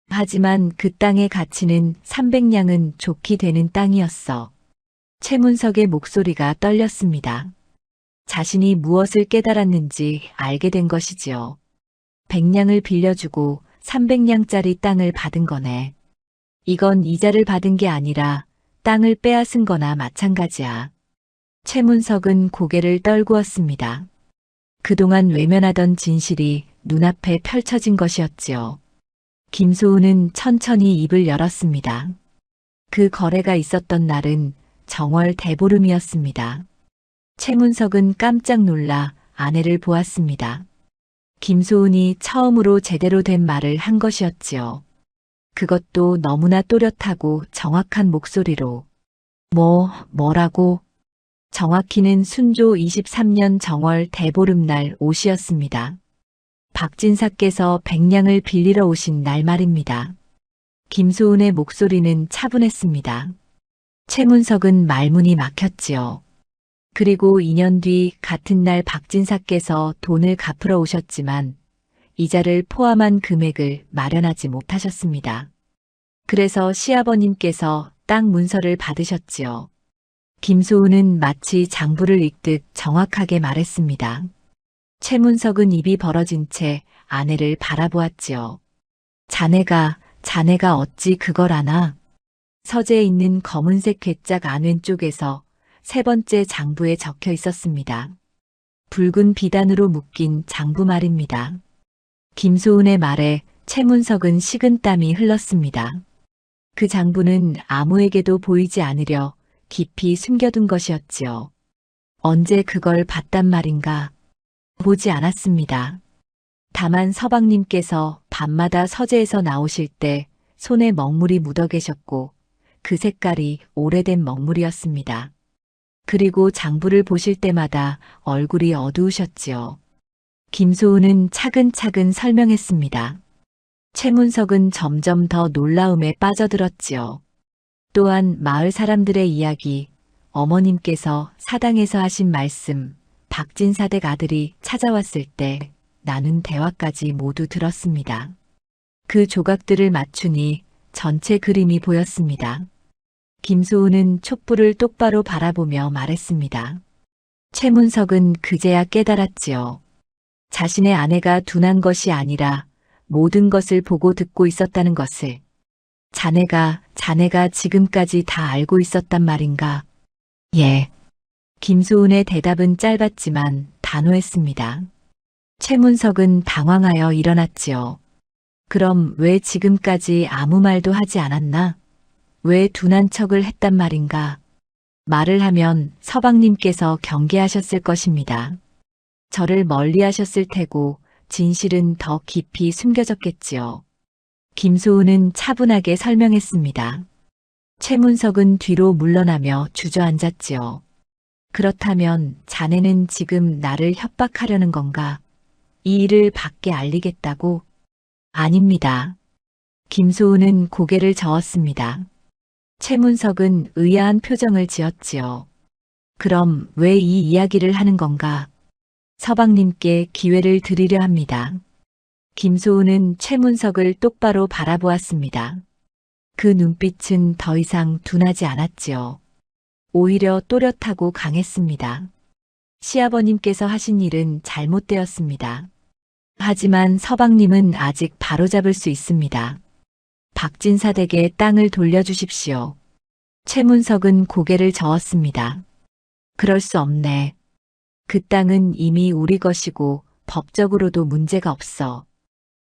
하지만 그 땅의 가치는 300냥은 좋게 되는 땅이었어. 최문석의 목소리가 떨렸습니다. 자신이 무엇을 깨달았는지 알게 된 것이지요. 100냥을 빌려주고 300냥짜리 땅을 받은 거네. 이건 이자를 받은 게 아니라 땅을 빼앗은 거나 마찬가지야. 최문석은 고개를 떨구었습니다. 그동안 외면하던 진실이 눈앞에 펼쳐진 것이었지요. 김소은은 천천히 입을 열었습니다. 그 거래가 있었던 날은 정월 대보름이었습니다. 최문석은 깜짝 놀라 아내를 보았습니다. 김소은이 처음으로 제대로 된 말을 한 것이었지요. 그것도 너무나 또렷하고 정확한 목소리로. 뭐라고? 정확히는 순조 23년 정월 대보름날 옷이었습니다. 박진사께서 100냥을 빌리러 오신 날 말입니다. 김소은의 목소리는 차분했습니다. 최문석은 말문이 막혔지요. 그리고 2년 뒤 같은 날 박진사께서 돈을 갚으러 오셨지만 이자를 포함한 금액을 마련하지 못하셨습니다. 그래서 시아버님께서 땅 문서를 받으셨지요. 김소은은 마치 장부를 읽듯 정확하게 말했습니다. 최문석은 입이 벌어진 채 아내를 바라보았지요. 자네가 어찌 그걸 아나? 서재에 있는 검은색 괴짝 안왼쪽에서 세 번째 장부에 적혀 있었습니다. 붉은 비단으로 묶인 장부 말입니다. 김소은의 말에 최문석은 식은땀이 흘렀습니다. 그 장부는 아무에게도 보이지 않으려 깊이 숨겨둔 것이었지요. 언제 그걸 봤단 말인가? 보지 않았습니다. 다만 서방님께서 밤마다 서재에서 나오실 때 손에 먹물이 묻어 계셨고 그 색깔이 오래된 먹물이었습니다. 그리고 장부를 보실 때마다 얼굴이 어두우셨지요. 김소은은 차근차근 설명했습니다. 최문석은 점점 더 놀라움에 빠져들었지요. 또한 마을 사람들의 이야기, 어머님께서 사당에서 하신 말씀, 박진사댁 아들이 찾아왔을 때 나눈 대화까지 모두 들었습니다. 그 조각들을 맞추니 전체 그림이 보였습니다. 김소은은 촛불을 똑바로 바라보며 말했습니다. 최문석은 그제야 깨달았지요. 자신의 아내가 둔한 것이 아니라 모든 것을 보고 듣고 있었다는 것을. 자네가 지금까지 다 알고 있었단 말인가? 예. 김소은의 대답은 짧았지만 단호했습니다. 최문석은 당황하여 일어났지요. 그럼 왜 지금까지 아무 말도 하지 않았나? 왜 둔한 척을 했단 말인가? 말을 하면 서방님께서 경계하셨을 것입니다. 저를 멀리 하셨을 테고 진실은 더 깊이 숨겨졌겠지요. 김소은은 차분하게 설명했습니다. 최문석은 뒤로 물러나며 주저앉았지요. 그렇다면 자네는 지금 나를 협박하려는 건가? 이 일을 밖에 알리겠다고? 아닙니다. 김소은은 고개를 저었습니다. 최문석은 의아한 표정을 지었지요. 그럼 왜 이 이야기를 하는 건가? 서방님께 기회를 드리려 합니다. 김소은은 최문석을 똑바로 바라보았습니다. 그 눈빛은 더 이상 둔하지 않았지요. 오히려 또렷하고 강했습니다. 시아버님께서 하신 일은 잘못되었습니다. 하지만 서방님은 아직 바로잡을 수 있습니다. 박진사 댁에 땅을 돌려주십시오. 최문석은 고개를 저었습니다. 그럴 수 없네. 그 땅은 이미 우리 것이고 법적으로도 문제가 없어.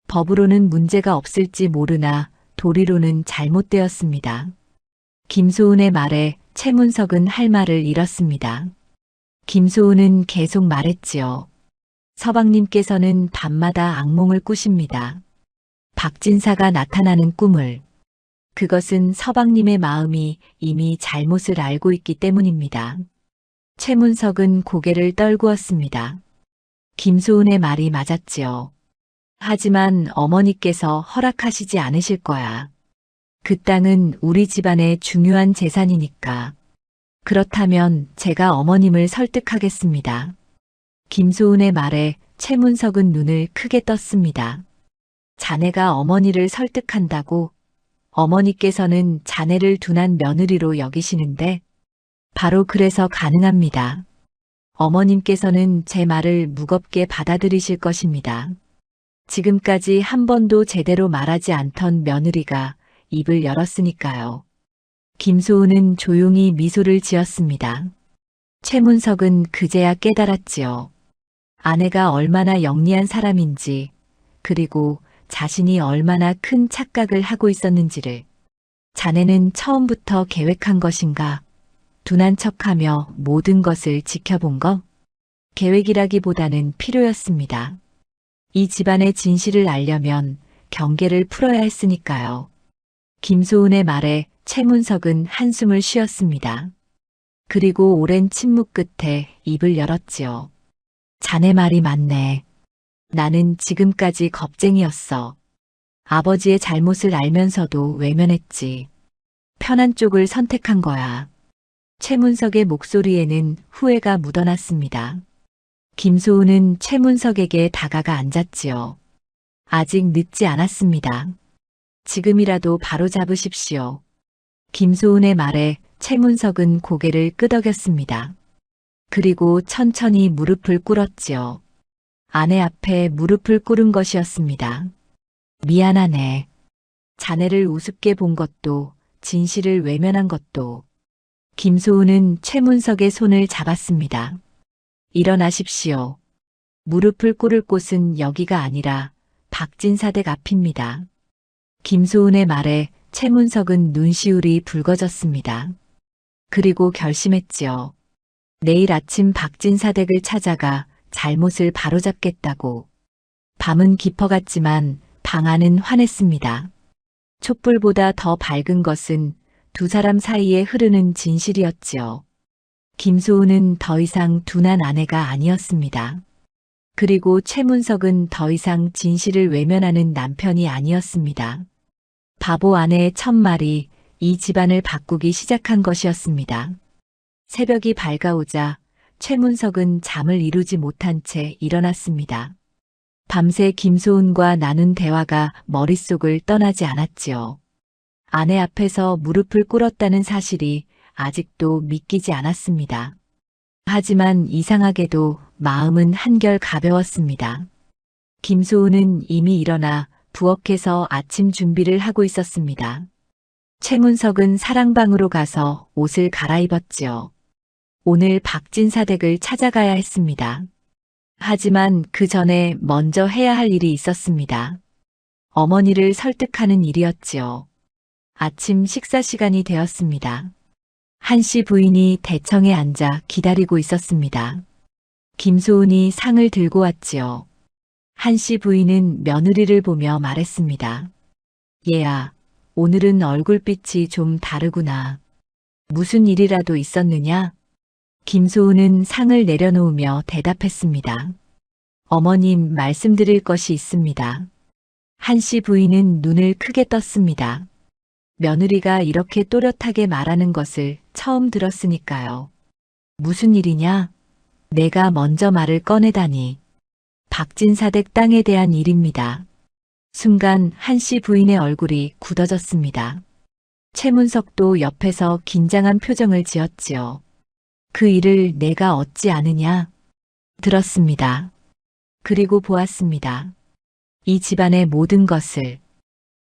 법으로는 문제가 없을지 모르나 도리로는 잘못되었습니다. 김소은의 말에 최문석은 할 말을 잃었습니다. 김소은은 계속 말했지요. 서방님께서는 밤마다 악몽을 꾸십니다. 박진사가 나타나는 꿈을. 그것은 서방님의 마음이 이미 잘못을 알고 있기 때문입니다. 최문석은 고개를 떨구었습니다. 김소은의 말이 맞았지요. 하지만 어머니께서 허락하시지 않으실 거야. 그 땅은 우리 집안의 중요한 재산이니까. 그렇다면 제가 어머님을 설득하겠습니다. 김소은의 말에 최문석은 눈을 크게 떴습니다. 자네가 어머니를 설득한다고? 어머니께서는 자네를 둔한 며느리로 여기시는데 바로 그래서 가능합니다. 어머님께서는 제 말을 무겁게 받아들이실 것입니다. 지금까지 한 번도 제대로 말하지 않던 며느리가 입을 열었으니까요. 김소은은 조용히 미소를 지었습니다. 최문석은 그제야 깨달았지요. 아내가 얼마나 영리한 사람인지, 그리고 자신이 얼마나 큰 착각을 하고 있었는지를. 자네는 처음부터 계획한 것인가? 둔한 척하며 모든 것을 지켜본 것? 계획이라기보다는 필요였습니다. 이 집안의 진실을 알려면 경계를 풀어야 했으니까요. 김소은의 말에 최문석은 한숨을 쉬었습니다. 그리고 오랜 침묵 끝에 입을 열었지요. 자네 말이 맞네. 나는 지금까지 겁쟁이였어. 아버지의 잘못을 알면서도 외면했지. 편한 쪽을 선택한 거야. 최문석의 목소리에는 후회가 묻어났습니다. 김소은은 최문석에게 다가가 앉았지요. 아직 늦지 않았습니다. 지금이라도 바로 잡으십시오. 김소은의 말에 최문석은 고개를 끄덕였습니다. 그리고 천천히 무릎을 꿇었지요. 아내 앞에 무릎을 꿇은 것이었습니다. 미안하네. 자네를 우습게 본 것도 진실을 외면한 것도. 김소은은 최문석의 손을 잡았습니다. 일어나십시오. 무릎을 꿇을 곳은 여기가 아니라 박진사 댁 앞입니다. 김소은의 말에 최문석은 눈시울이 붉어졌습니다. 그리고 결심했지요. 내일 아침 박진사 댁을 찾아가 잘못을 바로잡겠다고. 밤은 깊어갔지만 방 안은 환했습니다. 촛불보다 더 밝은 것은 두 사람 사이에 흐르는 진실이었지요. 김소은은 더 이상 둔한 아내가 아니었습니다. 그리고 최문석은 더 이상 진실을 외면하는 남편이 아니었습니다. 바보 아내의 첫 말이 이 집안을 바꾸기 시작한 것이었습니다. 새벽이 밝아오자 최문석은 잠을 이루지 못한 채 일어났습니다. 밤새 김소은과 나눈 대화가 머릿속을 떠나지 않았지요. 아내 앞에서 무릎을 꿇었다는 사실이 아직도 믿기지 않았습니다. 하지만 이상하게도 마음은 한결 가벼웠습니다. 김소은은 이미 일어나 부엌에서 아침 준비를 하고 있었습니다. 최문석은 사랑방으로 가서 옷을 갈아입었지요. 오늘 박진사 댁을 찾아가야 했습니다. 하지만 그 전에 먼저 해야 할 일이 있었습니다. 어머니를 설득하는 일이었지요. 아침 식사 시간이 되었습니다. 한씨 부인이 대청에 앉아 기다리고 있었습니다. 김소은이 상을 들고 왔지요. 한씨 부인은 며느리를 보며 말했습니다. 얘야, 오늘은 얼굴빛이 좀 다르구나. 무슨 일이라도 있었느냐? 김소은은 상을 내려놓으며 대답했습니다. 어머님, 말씀드릴 것이 있습니다. 한씨 부인은 눈을 크게 떴습니다. 며느리가 이렇게 또렷하게 말하는 것을 처음 들었으니까요. 무슨 일이냐? 내가 먼저 말을 꺼내다니. 박진사댁 땅에 대한 일입니다. 순간 한씨 부인의 얼굴이 굳어졌습니다. 최문석도 옆에서 긴장한 표정을 지었지요. 그 일을 내가 어찌 아느냐? 들었습니다. 그리고 보았습니다. 이 집안의 모든 것을.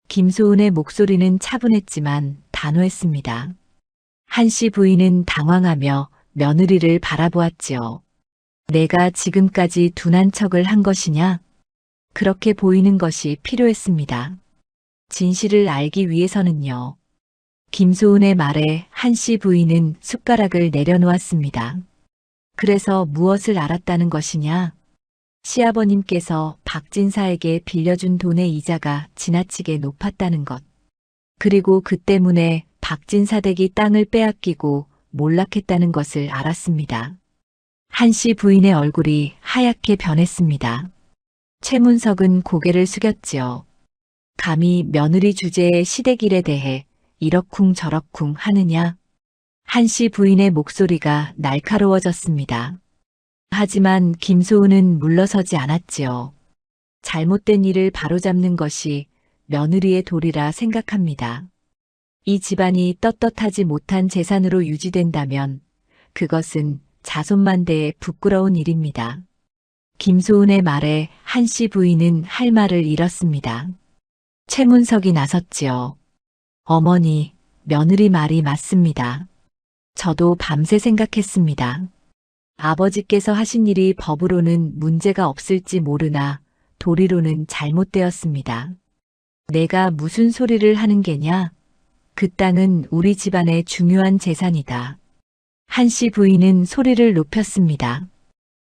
김소은의 목소리는 차분했지만 단호했습니다. 한씨 부인은 당황하며 며느리를 바라보았지요. 내가 지금까지 둔한 척을 한 것이냐? 그렇게 보이는 것이 필요했습니다. 진실을 알기 위해서는요. 김소은의 말에 한씨 부인은 숟가락을 내려놓았습니다. 그래서 무엇을 알았다는 것이냐? 시아버님께서 박진사에게 빌려준 돈의 이자가 지나치게 높았다는 것. 그리고 그 때문에 박진사댁이 땅을 빼앗기고 몰락했다는 것을 알았습니다. 한씨 부인의 얼굴이 하얗게 변했습니다. 최문석은 고개를 숙였지요. 감히 며느리 주제의 시댁일에 대해 이러쿵저러쿵 하느냐? 한씨 부인의 목소리가 날카로워졌습니다. 하지만 김소은은 물러서지 않았지요. 잘못된 일을 바로잡는 것이 며느리의 도리라 생각합니다. 이 집안이 떳떳하지 못한 재산으로 유지된다면 그것은 자손만대의 부끄러운 일입니다. 김소은의 말에 한씨 부인은 할 말을 잃었습니다. 최문석이 나섰지요. 어머니, 며느리 말이 맞습니다. 저도 밤새 생각했습니다. 아버지께서 하신 일이 법으로는 문제가 없을지 모르나 도리로는 잘못되었습니다. 내가 무슨 소리를 하는 게냐? 그 땅은 우리 집안의 중요한 재산이다. 한씨 부인은 소리를 높였습니다.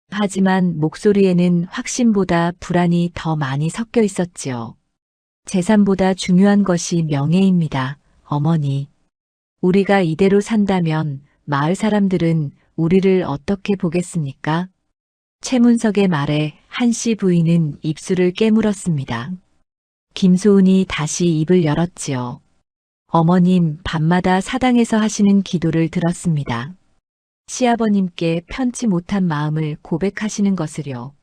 하지만 목소리에는 확신보다 불안이 더 많이 섞여 있었지요. 재산보다 중요한 것이 명예입니다, 어머니. 우리가 이대로 산다면 마을 사람들은 우리를 어떻게 보겠습니까? 최문석의 말에 한씨 부인은 입술을 깨물었습니다. 김소은이 다시 입을 열었지요. 어머님, 밤마다 사당에서 하시는 기도를 들었습니다. 시아버님께 편치 못한 마음을 고백하시는 것을요.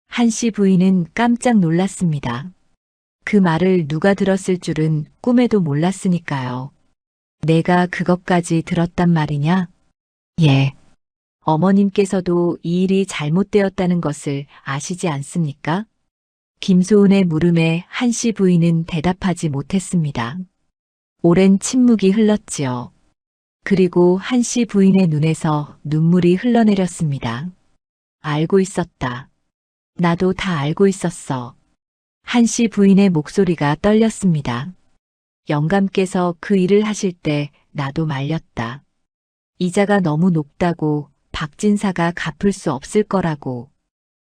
한씨 부인은 깜짝 놀랐습니다. 그 말을 누가 들었을 줄은 꿈에도 몰랐으니까요. 내가 그것까지 들었단 말이냐? 예. 어머님께서도 이 일이 잘못되었다는 것을 아시지 않습니까? 김소은의 물음에 한씨 부인은 대답하지 못했습니다. 오랜 침묵이 흘렀지요. 그리고 한씨 부인의 눈에서 눈물이 흘러내렸습니다. 알고 있었다. 나도 다 알고 있었어. 한씨 부인의 목소리가 떨렸습니다. 영감께서 그 일을 하실 때 나도 말렸다. 이자가 너무 높다고 박진사가 갚을 수 없을 거라고.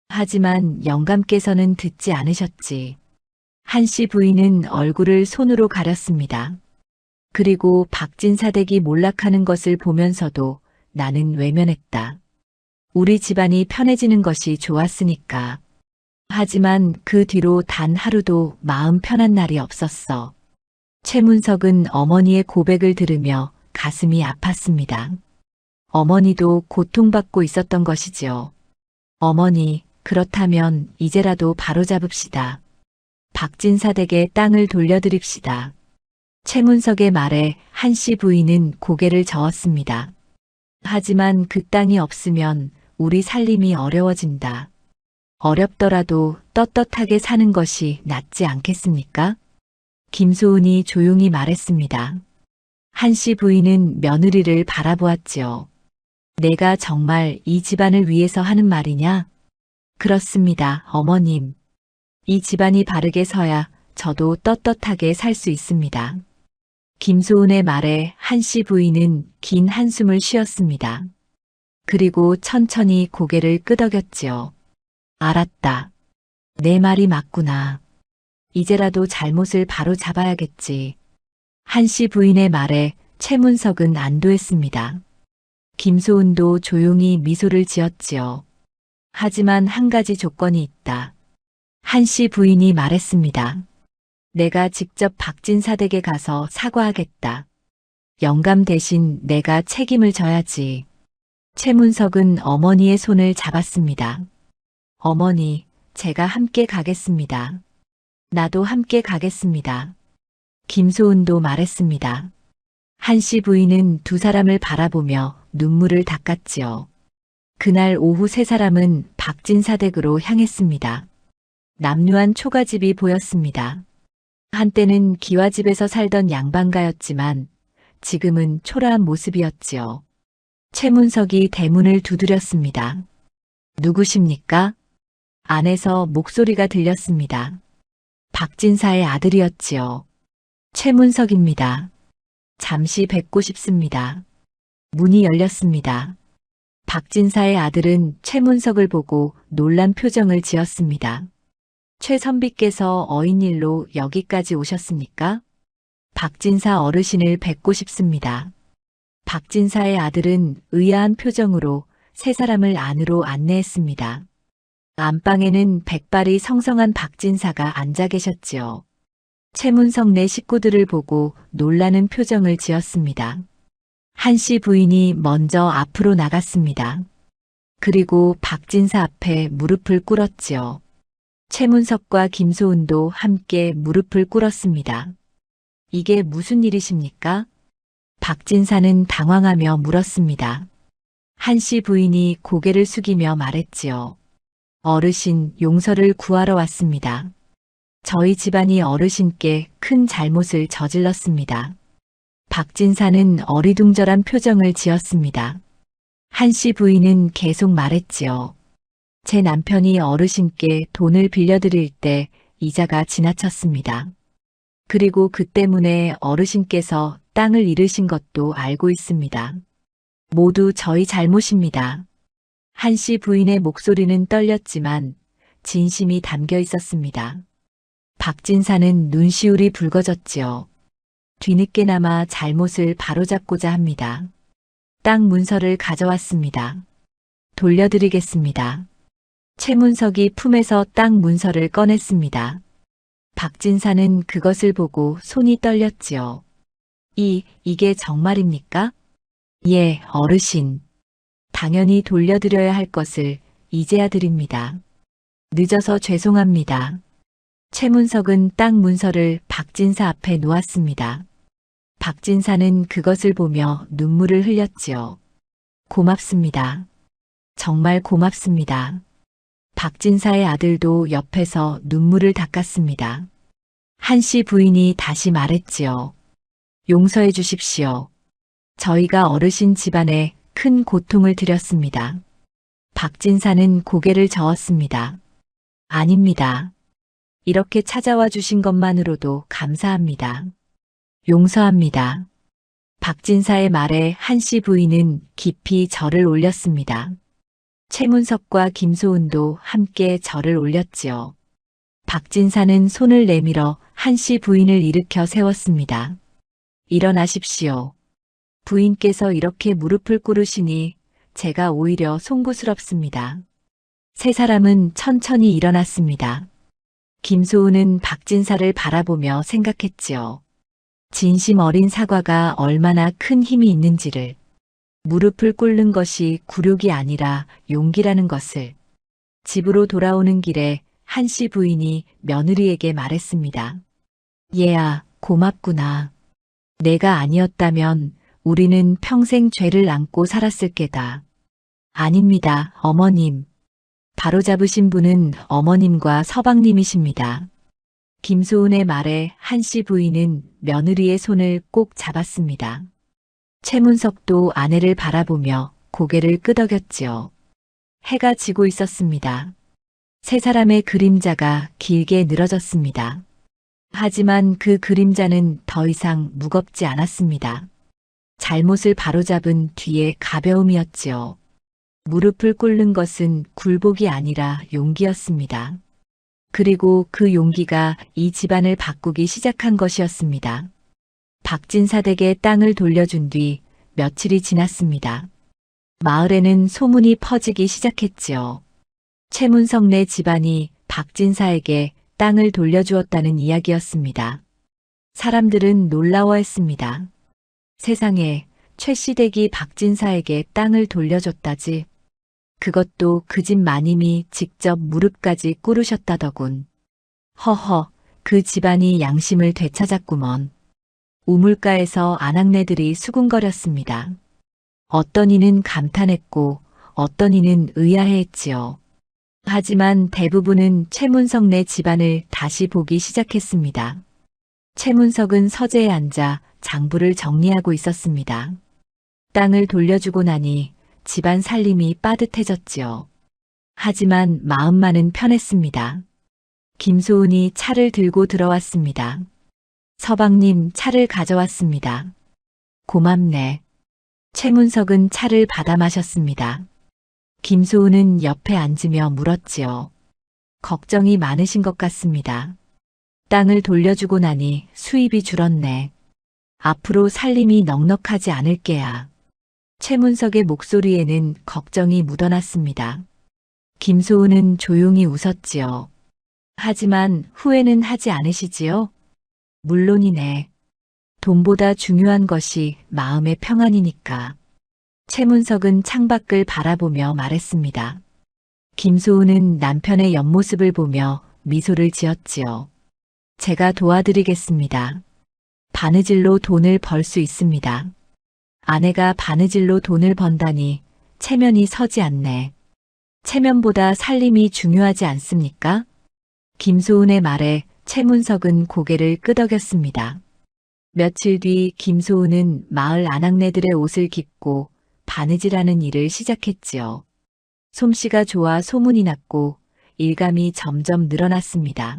하지만 영감께서는 듣지 않으셨지. 한씨 부인은 얼굴을 손으로 가렸습니다. 그리고 박진사댁이 몰락하는 것을 보면서도 나는 외면했다. 우리 집안이 편해지는 것이 좋았으니까. 하지만 그 뒤로 단 하루도 마음 편한 날이 없었어. 최문석은 어머니의 고백을 들으며 가슴이 아팠습니다. 어머니도 고통받고 있었던 것이지요. 어머니, 그렇다면 이제라도 바로잡읍시다. 박진사댁에 땅을 돌려드립시다. 최문석의 말에 한씨 부인은 고개를 저었습니다. 하지만 그 땅이 없으면 우리 살림이 어려워진다. 어렵더라도 떳떳하게 사는 것이 낫지 않겠습니까? 김소은이 조용히 말했습니다. 한씨 부인은 며느리를 바라보았지요. 내가 정말 이 집안을 위해서 하는 말이냐? 그렇습니다, 어머님. 이 집안이 바르게 서야 저도 떳떳하게 살 수 있습니다. 김소은의 말에 한씨 부인은 긴 한숨을 쉬었습니다. 그리고 천천히 고개를 끄덕였지요. 알았다. 내 말이 맞구나. 이제라도 잘못을 바로 잡아야겠지. 한씨 부인의 말에 최문석은 안도했습니다. 김소은도 조용히 미소를 지었지요. 하지만 한 가지 조건이 있다. 한씨 부인이 말했습니다. 내가 직접 박진사 댁에 가서 사과하겠다. 영감 대신 내가 책임을 져야지. 최문석은 어머니의 손을 잡았습니다. 어머니, 제가 함께 가겠습니다. 나도 함께 가겠습니다. 김소은도 말했습니다. 한씨 부인은 두 사람을 바라보며 눈물을 닦았지요. 그날 오후 세 사람은 박진사 댁으로 향했습니다. 남루한 초가집이 보였습니다. 한때는 기와집에서 살던 양반가였지만 지금은 초라한 모습이었지요. 최문석이 대문을 두드렸습니다. 누구십니까? 안에서 목소리가 들렸습니다. 박진사의 아들이었지요. 최문석입니다. 잠시 뵙고 싶습니다. 문이 열렸습니다. 박진사의 아들은 최문석을 보고 놀란 표정을 지었습니다. 최 선비께서 어인일로 여기까지 오셨습니까? 박진사 어르신을 뵙고 싶습니다. 박진사의 아들은 의아한 표정으로 세 사람을 안으로 안내했습니다. 안방에는 백발이 성성한 박진사가 앉아 계셨지요. 최문석 네 식구들을 보고 놀라는 표정을 지었습니다. 한씨 부인이 먼저 앞으로 나갔습니다. 그리고 박진사 앞에 무릎을 꿇었지요. 최문석과 김소은도 함께 무릎을 꿇었습니다. 이게 무슨 일이십니까? 박진사는 당황하며 물었습니다. 한씨 부인이 고개를 숙이며 말했지요. 어르신, 용서를 구하러 왔습니다. 저희 집안이 어르신께 큰 잘못을 저질렀습니다. 박진사는 어리둥절한 표정을 지었습니다. 한씨 부인은 계속 말했지요. 제 남편이 어르신께 돈을 빌려드릴 때 이자가 지나쳤습니다. 그리고 그 때문에 어르신께서 땅을 잃으신 것도 알고 있습니다. 모두 저희 잘못입니다. 한씨 부인의 목소리는 떨렸지만 진심이 담겨 있었습니다. 박진사는 눈시울이 붉어졌지요. 뒤늦게나마 잘못을 바로잡고자 합니다. 땅 문서를 가져왔습니다. 돌려드리겠습니다. 최문석이 품에서 땅 문서를 꺼냈습니다. 박진사는 그것을 보고 손이 떨렸지요. 이게 정말입니까? 예, 어르신. 당연히 돌려드려야 할 것을 이제야 드립니다. 늦어서 죄송합니다. 최문석은 땅 문서를 박진사 앞에 놓았습니다. 박진사는 그것을 보며 눈물을 흘렸지요. 고맙습니다. 정말 고맙습니다. 박진사의 아들도 옆에서 눈물을 닦았습니다. 한씨 부인이 다시 말했지요. 용서해 주십시오. 저희가 어르신 집안에 큰 고통을 드렸습니다. 박진사는 고개를 저었습니다. 아닙니다. 이렇게 찾아와 주신 것만으로도 감사합니다. 용서합니다. 박진사의 말에 한씨 부인은 깊이 절을 올렸습니다. 최문석과 김소은도 함께 절을 올렸지요. 박진사는 손을 내밀어 한씨 부인을 일으켜 세웠습니다. 일어나십시오. 부인께서 이렇게 무릎을 꿇으시니 제가 오히려 송구스럽습니다. 세 사람은 천천히 일어났습니다. 김소은은 박진사를 바라보며 생각했지요. 진심 어린 사과가 얼마나 큰 힘이 있는지를, 무릎을 꿇는 것이 굴욕이 아니라 용기라는 것을. 집으로 돌아오는 길에 한씨 부인이 며느리에게 말했습니다. 얘야, 고맙구나. 내가 아니었다면 우리는 평생 죄를 안고 살았을 게다. 아닙니다, 어머님. 바로잡으신 분은 어머님과 서방님이십니다. 김소은의 말에 한씨 부인은 며느리의 손을 꼭 잡았습니다. 최문석도 아내를 바라보며 고개를 끄덕였지요. 해가 지고 있었습니다. 세 사람의 그림자가 길게 늘어졌습니다. 하지만 그 그림자는 더 이상 무겁지 않았습니다. 잘못을 바로잡은 뒤에 가벼움이었지요. 무릎을 꿇는 것은 굴복이 아니라 용기였습니다. 그리고 그 용기가 이 집안을 바꾸기 시작한 것이었습니다. 박진사 댁에 땅을 돌려준 뒤 며칠이 지났습니다. 마을에는 소문이 퍼지기 시작했지요. 최문석네 집안이 박진사에게 땅을 돌려주었다는 이야기였습니다. 사람들은 놀라워했습니다. 세상에 최씨 댁이 박진사에게 땅을 돌려줬다지. 그것도 그 집 마님이 직접 무릎까지 꿇으셨다더군. 허허, 그 집안이 양심을 되찾았구먼. 우물가에서 아낙네들이 수군거렸습니다. 어떤 이는 감탄했고 어떤 이는 의아해했지요. 하지만 대부분은 최문석네 집안을 다시 보기 시작했습니다. 최문석은 서재에 앉아 장부를 정리하고 있었습니다. 땅을 돌려주고 나니 집안 살림이 빠듯해졌지요. 하지만 마음만은 편했습니다. 김소은이 차를 들고 들어왔습니다. 서방님, 차를 가져왔습니다. 고맙네. 최문석은 차를 받아 마셨습니다. 김소은은 옆에 앉으며 물었지요. 걱정이 많으신 것 같습니다. 땅을 돌려주고 나니 수입이 줄었네. 앞으로 살림이 넉넉하지 않을 게야. 최문석의 목소리에는 걱정이 묻어났습니다. 김소은은 조용히 웃었지요. 하지만 후회는 하지 않으시지요? 물론이네. 돈보다 중요한 것이 마음의 평안이니까. 최문석은 창밖을 바라보며 말했습니다. 김소은은 남편의 옆모습을 보며 미소를 지었지요. 제가 도와드리겠습니다. 바느질로 돈을 벌 수 있습니다. 아내가 바느질로 돈을 번다니 체면이 서지 않네. 체면보다 살림이 중요하지 않습니까? 김소은의 말에 최문석은 고개를 끄덕였습니다. 며칠 뒤 김소은은 마을 아낙네들의 옷을 깁고 바느질하는 일을 시작했지요. 솜씨가 좋아 소문이 났고 일감이 점점 늘어났습니다.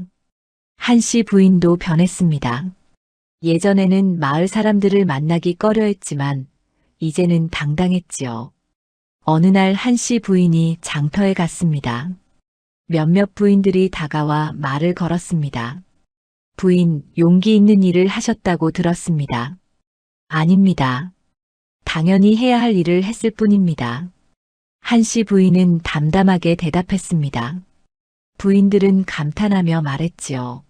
한씨 부인도 변했습니다. 예전에는 마을 사람들을 만나기 꺼려했지만 이제는 당당했지요. 어느 날 한씨 부인이 장터에 갔습니다. 몇몇 부인들이 다가와 말을 걸었습니다. 부인, 용기 있는 일을 하셨다고 들었습니다. 아닙니다. 당연히 해야 할 일을 했을 뿐입니다. 한씨 부인은 담담하게 대답했습니다. 부인들은 감탄하며 말했지요.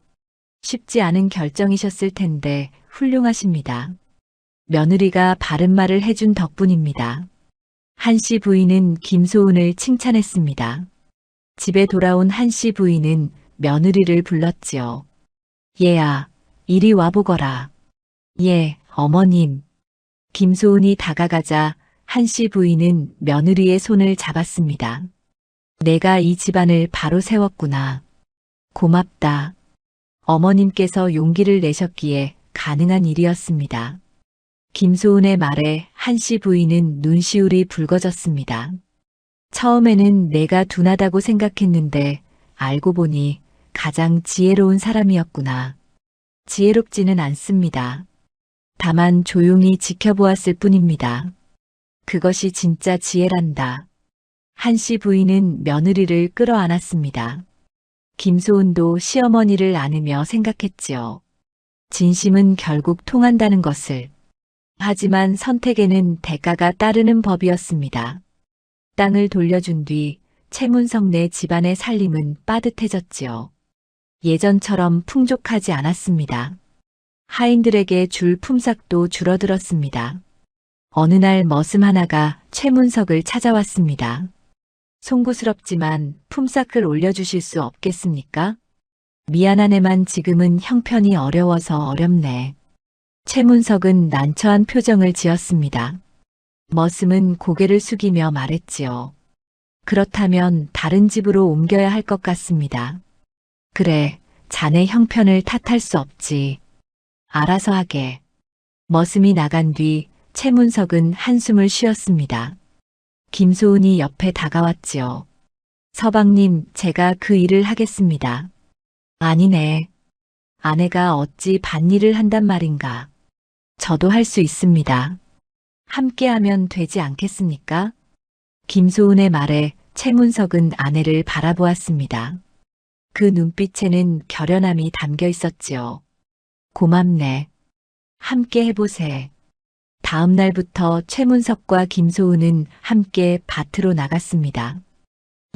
쉽지 않은 결정이셨을 텐데 훌륭하십니다. 며느리가 바른 말을 해준 덕분입니다. 한씨 부인은 김소은을 칭찬했습니다. 집에 돌아온 한씨 부인은 며느리를 불렀지요. 얘야, 이리 와보거라. 예, 어머님. 김소은이 다가가자 한씨 부인은 며느리의 손을 잡았습니다. 내가 이 집안을 바로 세웠구나. 고맙다. 어머님께서 용기를 내셨기에 가능한 일이었습니다. 김소은의 말에 한씨 부인은 눈시울이 붉어졌습니다. 처음에는 내가 둔하다고 생각했는데 알고 보니 가장 지혜로운 사람이었구나. 지혜롭지는 않습니다. 다만 조용히 지켜보았을 뿐입니다. 그것이 진짜 지혜란다. 한씨 부인은 며느리를 끌어안았습니다. 김소은도 시어머니를 안으며 생각했지요. 진심은 결국 통한다는 것을. 하지만 선택에는 대가가 따르는 법이었습니다. 땅을 돌려준 뒤 최문석네 집안의 살림은 빠듯해졌지요. 예전처럼 풍족하지 않았습니다. 하인들에게 줄 품삯도 줄어들었습니다. 어느 날 머슴 하나가 최문석을 찾아왔습니다. 송구스럽지만 품삯을 올려주실 수 없겠습니까? 미안하네만 지금은 형편이 어려워서 어렵네. 최문석은 난처한 표정을 지었습니다. 머슴은 고개를 숙이며 말했지요. 그렇다면 다른 집으로 옮겨야 할 것 같습니다. 그래, 자네 형편을 탓할 수 없지. 알아서 하게. 머슴이 나간 뒤 최문석은 한숨을 쉬었습니다. 김소은이 옆에 다가왔지요. 서방님, 제가 그 일을 하겠습니다. 아니네. 아내가 어찌 밭일을 한단 말인가. 저도 할 수 있습니다. 함께하면 되지 않겠습니까? 김소은의 말에 최문석은 아내를 바라보았습니다. 그 눈빛에는 결연함이 담겨 있었지요. 고맙네. 함께 해보세. 다음 날부터 최문석과 김소은은 함께 밭으로 나갔습니다.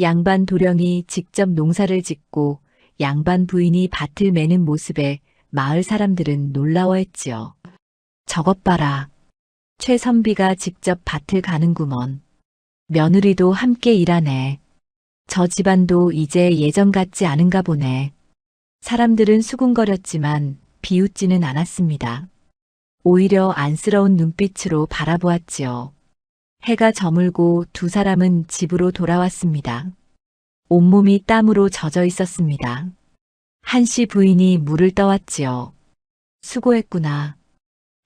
양반 도령이 직접 농사를 짓고 양반 부인이 밭을 매는 모습에 마을 사람들은 놀라워했지요. 저것 봐라. 최선비가 직접 밭을 가는구먼. 며느리도 함께 일하네. 저 집안도 이제 예전 같지 않은가 보네. 사람들은 수군거렸지만 비웃지는 않았습니다. 오히려 안쓰러운 눈빛으로 바라보았지요. 해가 저물고 두 사람은 집으로 돌아왔습니다. 온몸이 땀으로 젖어 있었습니다. 한씨 부인이 물을 떠왔지요. 수고했구나.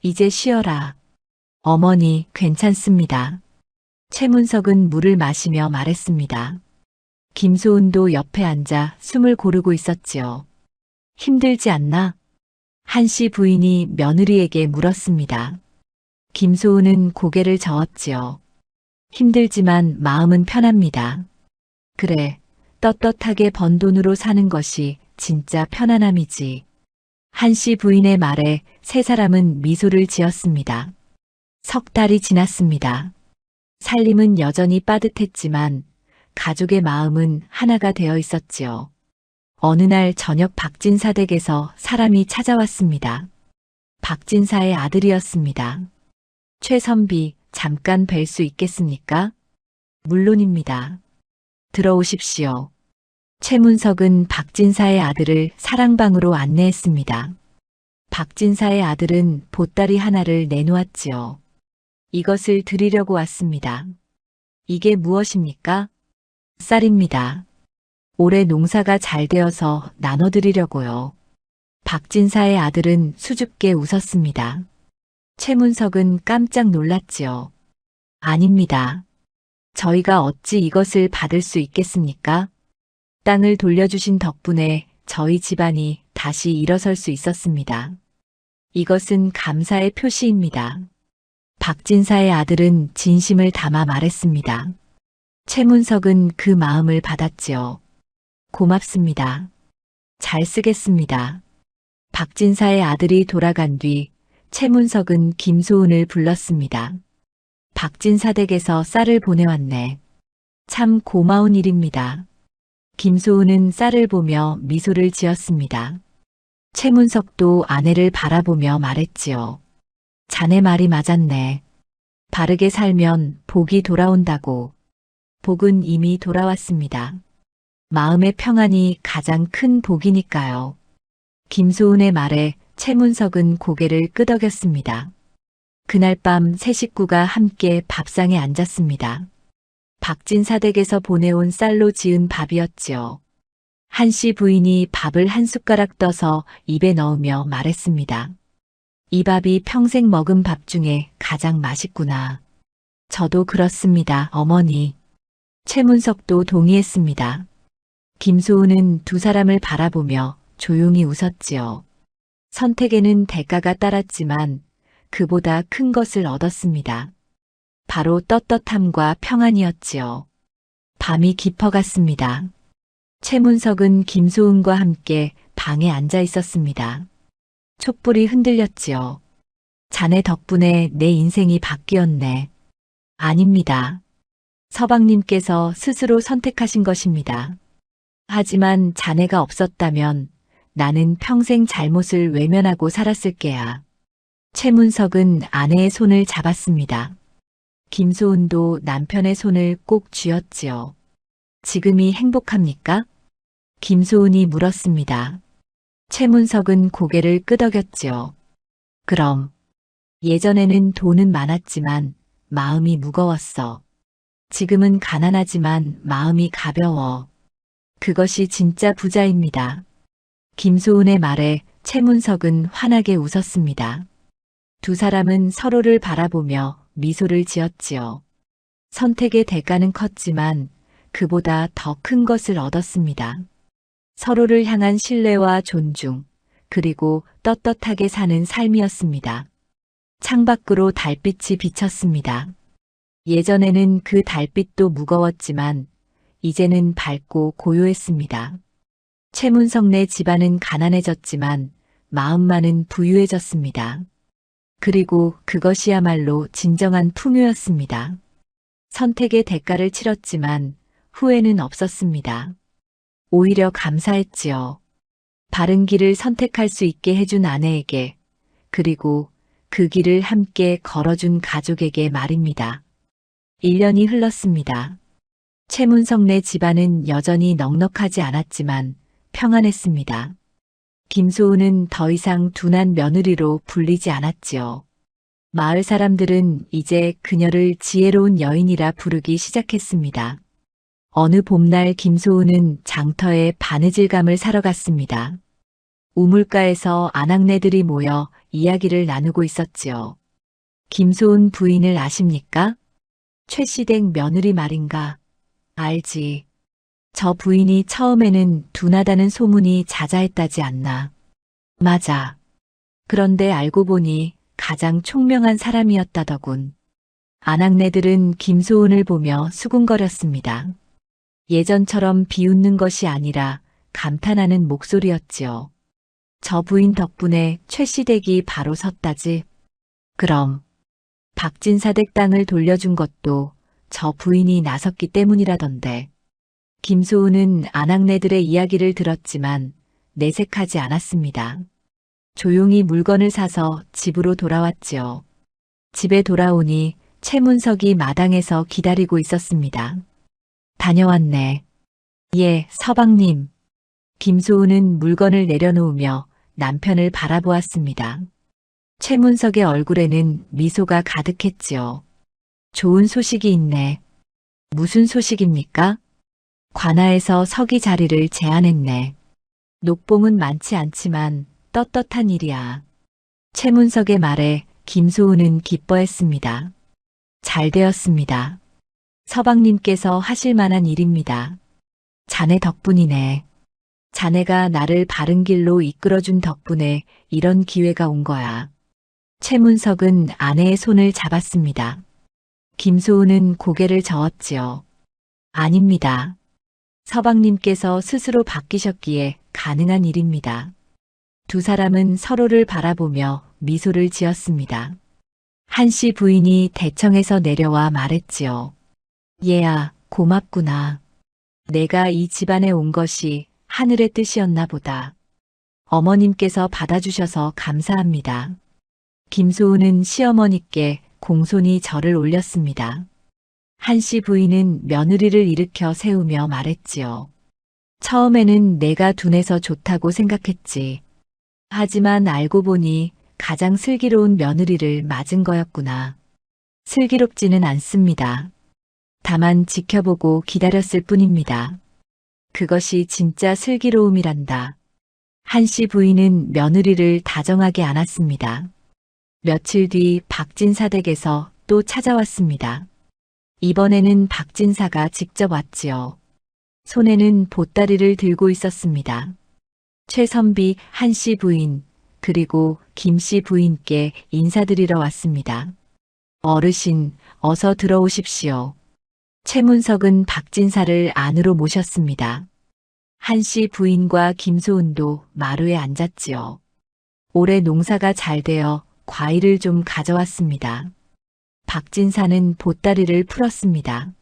이제 쉬어라. 어머니, 괜찮습니다. 최문석은 물을 마시며 말했습니다. 김소은도 옆에 앉아 숨을 고르고 있었지요. 힘들지 않나? 한씨 부인이 며느리에게 물었습니다. 김소은은 고개를 저었지요. 힘들지만 마음은 편합니다. 그래, 떳떳하게 번 돈으로 사는 것이 진짜 편안함이지. 한씨 부인의 말에 세 사람은 미소를 지었습니다. 석 달이 지났습니다. 살림은 여전히 빠듯했지만 가족의 마음은 하나가 되어 있었지요. 어느 날 저녁 박진사 댁에서 사람이 찾아왔습니다. 박진사의 아들이었습니다. 최선비, 잠깐 뵐 수 있겠습니까? 물론입니다. 들어오십시오. 최문석은 박진사의 아들을 사랑방으로 안내했습니다. 박진사의 아들은 보따리 하나를 내놓았지요. 이것을 드리려고 왔습니다. 이게 무엇입니까? 쌀입니다. 올해 농사가 잘 되어서 나눠드리려고요. 박진사의 아들은 수줍게 웃었습니다. 최문석은 깜짝 놀랐지요. 아닙니다. 저희가 어찌 이것을 받을 수 있겠습니까? 땅을 돌려주신 덕분에 저희 집안이 다시 일어설 수 있었습니다. 이것은 감사의 표시입니다. 박진사의 아들은 진심을 담아 말했습니다. 최문석은 그 마음을 받았지요. 고맙습니다. 잘 쓰겠습니다. 박진사의 아들이 돌아간 뒤 최문석은 김소은을 불렀습니다. 박진사 댁에서 쌀을 보내왔네. 참 고마운 일입니다. 김소은은 쌀을 보며 미소를 지었습니다. 최문석도 아내를 바라보며 말했지요. 자네 말이 맞았네. 바르게 살면 복이 돌아온다고. 복은 이미 돌아왔습니다. 마음의 평안이 가장 큰 복이니까요. 김소은의 말에 최문석은 고개를 끄덕였습니다. 그날 밤 세 식구가 함께 밥상에 앉았습니다. 박진사 댁에서 보내온 쌀로 지은 밥이었지요. 한씨 부인이 밥을 한 숟가락 떠서 입에 넣으며 말했습니다. 이 밥이 평생 먹은 밥 중에 가장 맛있구나. 저도 그렇습니다, 어머니. 최문석도 동의했습니다. 김소은은 두 사람을 바라보며 조용히 웃었지요. 선택에는 대가가 따랐지만 그보다 큰 것을 얻었습니다. 바로 떳떳함과 평안이었지요. 밤이 깊어갔습니다. 최문석은 김소은과 함께 방에 앉아 있었습니다. 촛불이 흔들렸지요. 자네 덕분에 내 인생이 바뀌었네. 아닙니다. 서방님께서 스스로 선택하신 것입니다. 하지만 자네가 없었다면 나는 평생 잘못을 외면하고 살았을 게야. 최문석은 아내의 손을 잡았습니다. 김소은도 남편의 손을 꼭 쥐었지요. 지금이 행복합니까? 김소은이 물었습니다. 최문석은 고개를 끄덕였지요. 그럼. 예전에는 돈은 많았지만 마음이 무거웠어. 지금은 가난하지만 마음이 가벼워. 그것이 진짜 부자입니다. 김소은의 말에 최문석은 환하게 웃었습니다. 두 사람은 서로를 바라보며 미소를 지었지요. 선택의 대가는 컸지만 그보다 더 큰 것을 얻었습니다. 서로를 향한 신뢰와 존중, 그리고 떳떳하게 사는 삶이었습니다. 창밖으로 달빛이 비쳤습니다. 예전에는 그 달빛도 무거웠지만 이제는 밝고 고요했습니다. 최문석네 집안은 가난해졌지만 마음만은 부유해졌습니다. 그리고 그것이야말로 진정한 풍요였습니다. 선택의 대가를 치렀지만 후회는 없었습니다. 오히려 감사했지요. 바른 길을 선택할 수 있게 해준 아내에게, 그리고 그 길을 함께 걸어준 가족에게 말입니다. 1년이 흘렀습니다. 최문석네 집안은 여전히 넉넉하지 않았지만 평안했습니다. 김소은은 더 이상 둔한 며느리로 불리지 않았지요. 마을 사람들은 이제 그녀를 지혜로운 여인이라 부르기 시작했습니다. 어느 봄날 김소은은 장터에 바느질감을 사러 갔습니다. 우물가에서 아낙네들이 모여 이야기를 나누고 있었지요. 김소은 부인을 아십니까? 최시댁 며느리 말인가? 알지. 저 부인이 처음에는 둔하다는 소문이 자자했다지 않나. 맞아. 그런데 알고 보니 가장 총명한 사람이었다더군. 아낙네들은 김소은을 보며 수군거렸습니다. 예전처럼 비웃는 것이 아니라 감탄하는 목소리였지요. 저 부인 덕분에 최시댁이 바로 섰다지. 그럼 박진사댁 땅을 돌려준 것도 저 부인이 나섰기 때문이라던데. 김소은은 아낙네들의 이야기를 들었지만 내색하지 않았습니다. 조용히 물건을 사서 집으로 돌아왔지요. 집에 돌아오니 최문석이 마당에서 기다리고 있었습니다. 다녀왔네. 예, 서방님. 김소은은 물건을 내려놓으며 남편을 바라보았습니다. 최문석의 얼굴에는 미소가 가득했지요. 좋은 소식이 있네. 무슨 소식입니까? 관아에서 서기 자리를 제안했네. 녹봉은 많지 않지만 떳떳한 일이야. 최문석의 말에 김소은은 기뻐했습니다. 잘 되었습니다. 서방님께서 하실 만한 일입니다. 자네 덕분이네. 자네가 나를 바른 길로 이끌어준 덕분에 이런 기회가 온 거야. 최문석은 아내의 손을 잡았습니다. 김소은은 고개를 저었지요. 아닙니다. 서방님께서 스스로 바뀌셨기에 가능한 일입니다. 두 사람은 서로를 바라보며 미소를 지었습니다. 한씨 부인이 대청에서 내려와 말했지요. 얘야, 고맙구나. 내가 이 집안에 온 것이 하늘의 뜻이었나 보다. 어머님께서 받아주셔서 감사합니다. 김소은은 시어머니께 공손히 절을 올렸습니다. 한씨 부인은 며느리를 일으켜 세우며 말했지요. 처음에는 내가 둔해서 좋다고 생각했지. 하지만 알고 보니 가장 슬기로운 며느리를 맞은 거였구나. 슬기롭지는 않습니다. 다만 지켜보고 기다렸을 뿐입니다. 그것이 진짜 슬기로움이란다. 한씨 부인은 며느리를 다정하게 안았습니다. 며칠 뒤 박진사 댁에서 또 찾아왔습니다. 이번에는 박진사가 직접 왔지요. 손에는 보따리를 들고 있었습니다. 최선비 한씨 부인, 그리고 김씨 부인께 인사드리러 왔습니다. 어르신, 어서 들어오십시오. 최문석은 박진사를 안으로 모셨습니다. 한씨 부인과 김소은도 마루에 앉았지요. 올해 농사가 잘 되어 과일을 좀 가져왔습니다. 박진사는 보따리를 풀었습니다.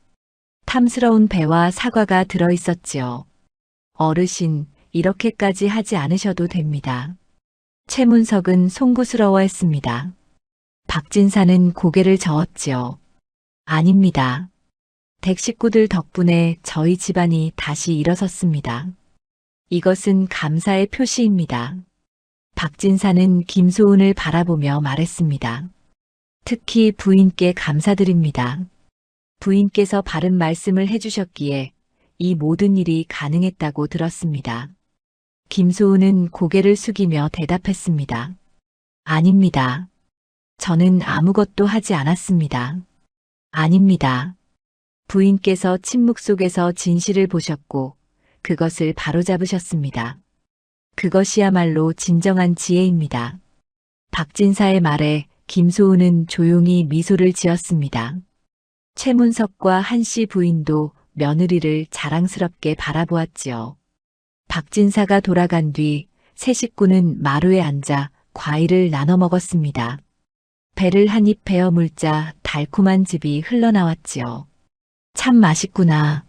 탐스러운 배와 사과가 들어있었지요. 어르신, 이렇게까지 하지 않으셔도 됩니다. 최문석은 송구스러워했습니다. 박진사는 고개를 저었지요. 아닙니다. 댁 식구들 덕분에 저희 집안이 다시 일어섰습니다. 이것은 감사의 표시입니다. 박진사는 김소은을 바라보며 말했습니다. 특히 부인께 감사드립니다. 부인께서 바른 말씀을 해주셨기에 이 모든 일이 가능했다고 들었습니다. 김소은은 고개를 숙이며 대답했습니다. 아닙니다. 저는 아무것도 하지 않았습니다. 아닙니다. 부인께서 침묵 속에서 진실을 보셨고 그것을 바로잡으셨습니다. 그것이야말로 진정한 지혜입니다. 박진사의 말에 김소은은 조용히 미소를 지었습니다. 최문석과 한씨 부인도 며느리를 자랑스럽게 바라보았지요. 박진사가 돌아간 뒤 세 식구는 마루에 앉아 과일을 나눠 먹었습니다. 배를 한 입 베어 물자 달콤한 즙이 흘러나왔지요. 참 맛있구나.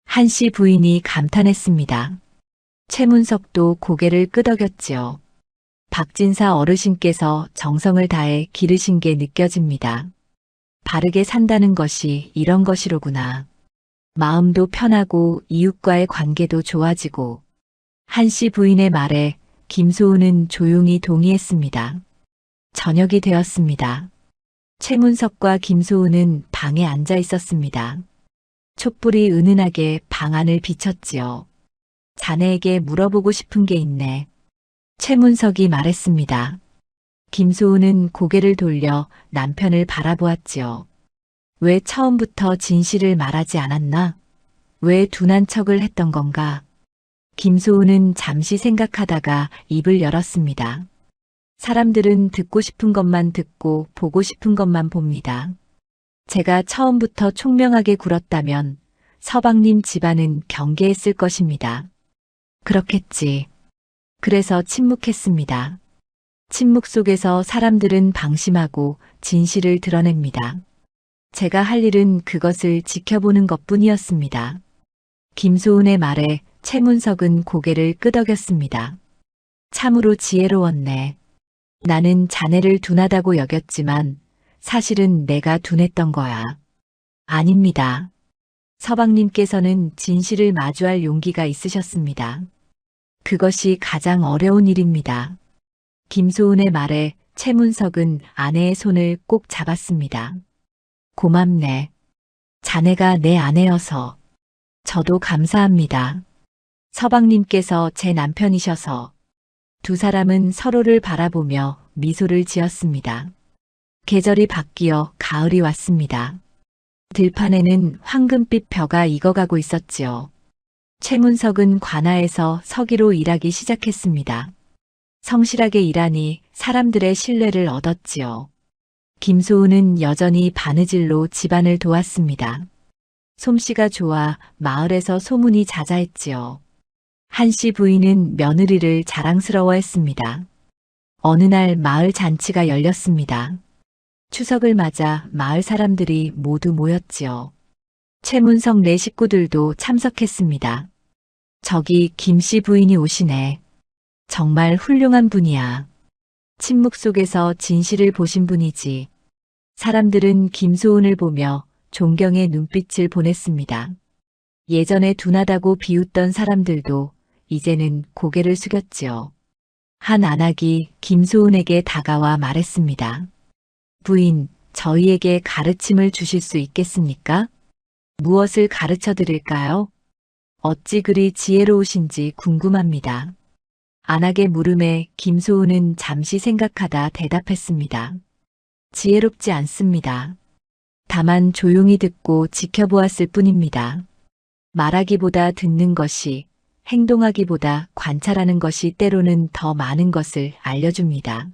한씨 부인이 감탄했습니다. 최문석도 고개를 끄덕였지요. 박진사 어르신께서 정성을 다해 기르신 게 느껴집니다. 바르게 산다는 것이 이런 것이로구나. 마음도 편하고 이웃과의 관계도 좋아지고. 한씨 부인의 말에 김소은은 조용히 동의했습니다. 저녁이 되었습니다. 최문석과 김소은은 방에 앉아 있었습니다. 촛불이 은은하게 방 안을 비쳤지요. 자네에게 물어보고 싶은 게 있네. 최문석이 말했습니다. 김소은은 고개를 돌려 남편을 바라보았지요. 왜 처음부터 진실을 말하지 않았나? 왜 둔한 척을 했던 건가? 김소은은 잠시 생각하다가 입을 열었습니다. 사람들은 듣고 싶은 것만 듣고 보고 싶은 것만 봅니다. 제가 처음부터 총명하게 굴었다면 서방님 집안은 경계했을 것입니다. 그렇겠지. 그래서 침묵했습니다. 침묵 속에서 사람들은 방심하고 진실을 드러냅니다. 제가 할 일은 그것을 지켜보는 것뿐이었습니다. 김소은의 말에 최문석은 고개를 끄덕였습니다. 참으로 지혜로웠네. 나는 자네를 둔하다고 여겼지만 사실은 내가 둔했던 거야. 아닙니다. 서방님께서는 진실을 마주할 용기가 있으셨습니다. 그것이 가장 어려운 일입니다. 김소은의 말에 최문석은 아내의 손을 꼭 잡았습니다. 고맙네. 자네가 내 아내여서. 저도 감사합니다. 서방님께서 제 남편이셔서. 두 사람은 서로를 바라보며 미소를 지었습니다. 계절이 바뀌어 가을이 왔습니다. 들판에는 황금빛 벼가 익어가고 있었지요. 최문석은 관아에서 서기로 일하기 시작했습니다. 성실하게 일하니 사람들의 신뢰를 얻었지요. 김소은은 여전히 바느질로 집안을 도왔습니다. 솜씨가 좋아 마을에서 소문이 자자했지요. 한씨 부인은 며느리를 자랑스러워했습니다. 어느 날 마을 잔치가 열렸습니다. 추석을 맞아 마을 사람들이 모두 모였지요. 최문석 네 식구들도 참석했습니다. 저기 김씨 부인이 오시네. 정말 훌륭한 분이야. 침묵 속에서 진실을 보신 분이지. 사람들은 김소은을 보며 존경의 눈빛을 보냈습니다. 예전에 둔하다고 비웃던 사람들도 이제는 고개를 숙였지요. 한 안악이 김소은에게 다가와 말했습니다. 부인, 저희에게 가르침을 주실 수 있겠습니까? 무엇을 가르쳐 드릴까요? 어찌 그리 지혜로우신지 궁금합니다. 안악의 물음에 김소은은 잠시 생각하다 대답했습니다. 지혜롭지 않습니다. 다만 조용히 듣고 지켜보았을 뿐입니다. 말하기보다 듣는 것이, 행동하기보다 관찰하는 것이 때로는 더 많은 것을 알려줍니다.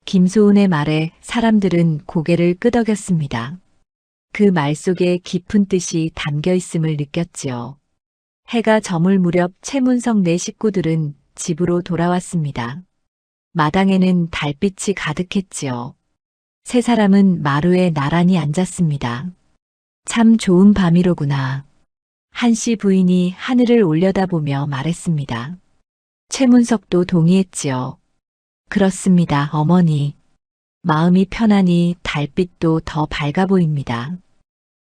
김소은의 말에 사람들은 고개를 끄덕였습니다. 그 말 속에 깊은 뜻이 담겨 있음을 느꼈지요. 해가 저물 무렵 최문석 네 식구들은 집으로 돌아왔습니다. 마당에는 달빛이 가득했지요. 세 사람은 마루에 나란히 앉았습니다. 참 좋은 밤이로구나. 한씨 부인이 하늘을 올려다보며 말했습니다. 최문석도 동의했지요. 그렇습니다, 어머니. 마음이 편하니 달빛도 더 밝아 보입니다.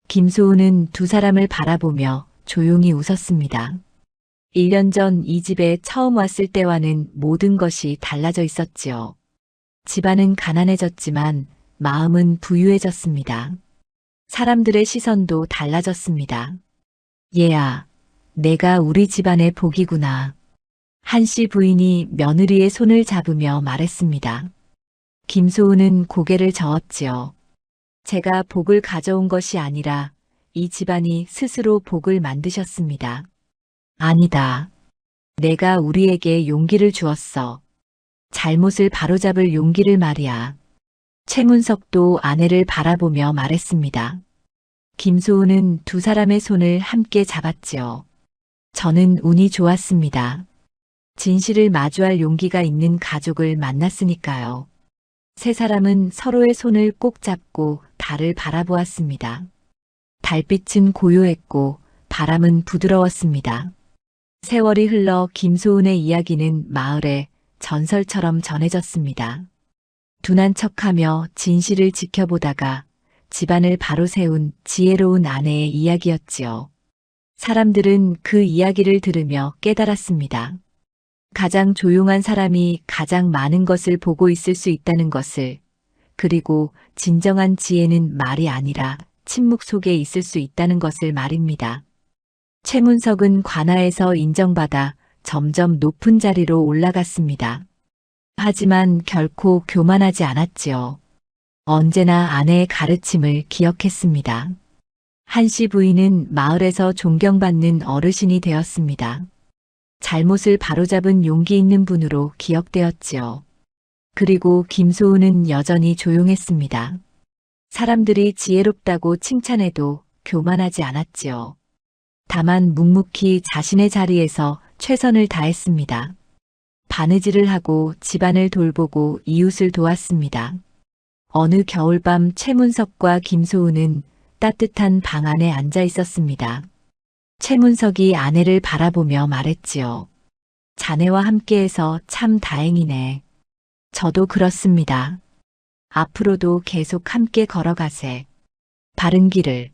김소은은 두 사람을 바라보며 조용히 웃었습니다. 1년 전 이 집에 처음 왔을 때와는 모든 것이 달라져 있었지요. 집안은 가난해졌지만 마음은 부유해졌습니다. 사람들의 시선도 달라졌습니다. 얘야, 내가 우리 집안의 복이구나. 한씨 부인이 며느리의 손을 잡으며 말했습니다. 김소은은 고개를 저었지요. 제가 복을 가져온 것이 아니라 이 집안이 스스로 복을 만드셨습니다. 아니다. 내가 우리에게 용기를 주었어. 잘못을 바로잡을 용기를 말이야. 최문석도 아내를 바라보며 말했습니다. 김소은은 두 사람의 손을 함께 잡았지요. 저는 운이 좋았습니다. 진실을 마주할 용기가 있는 가족을 만났으니까요. 세 사람은 서로의 손을 꼭 잡고 달을 바라보았습니다. 달빛은 고요했고 바람은 부드러웠습니다. 세월이 흘러 김소은의 이야기는 마을에 전설처럼 전해졌습니다. 둔한 척하며 진실을 지켜보다가 집안을 바로 세운 지혜로운 아내의 이야기였지요. 사람들은 그 이야기를 들으며 깨달았습니다. 가장 조용한 사람이 가장 많은 것을 보고 있을 수 있다는 것을, 그리고 진정한 지혜는 말이 아니라 침묵 속에 있을 수 있다는 것을 말입니다. 최문석은 관아에서 인정받아 점점 높은 자리로 올라갔습니다. 하지만 결코 교만하지 않았지요. 언제나 아내의 가르침을 기억했습니다. 한씨 부인은 마을에서 존경받는 어르신이 되었습니다. 잘못을 바로잡은 용기 있는 분으로 기억되었지요. 그리고 김소은은 여전히 조용했습니다. 사람들이 지혜롭다고 칭찬해도 교만하지 않았지요. 다만 묵묵히 자신의 자리에서 최선을 다했습니다. 바느질을 하고 집안을 돌보고 이웃을 도왔습니다. 어느 겨울밤 최문석과 김소은은 따뜻한 방 안에 앉아 있었습니다. 최문석이 아내를 바라보며 말했지요. 자네와 함께해서 참 다행이네. 저도 그렇습니다. 앞으로도 계속 함께 걸어가세. 바른 길을.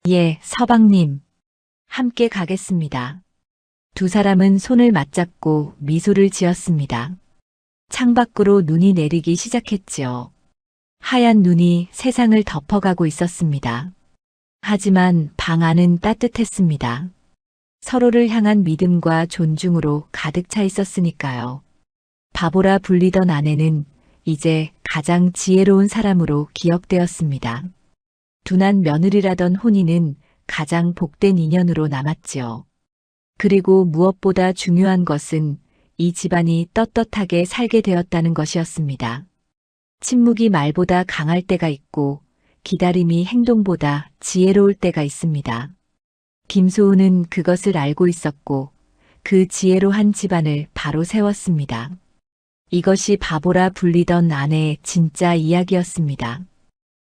예, 서방님. 함께 가겠습니다. 두 사람은 손을 맞잡고 미소를 지었습니다. 창밖으로 눈이 내리기 시작했지요. 하얀 눈이 세상을 덮어가고 있었습니다. 하지만 방 안은 따뜻했습니다. 서로를 향한 믿음과 존중으로 가득 차 있었으니까요. 바보라 불리던 아내는 이제 가장 지혜로운 사람으로 기억되었습니다. 둔한 며느리라던 혼인은 가장 복된 인연으로 남았지요. 그리고 무엇보다 중요한 것은 이 집안이 떳떳하게 살게 되었다는 것이었습니다. 침묵이 말보다 강할 때가 있고 기다림이 행동보다 지혜로울 때가 있습니다. 김소은은 그것을 알고 있었고 그 지혜로 한 집안을 바로 세웠습니다. 이것이 바보라 불리던 아내의 진짜 이야기였습니다.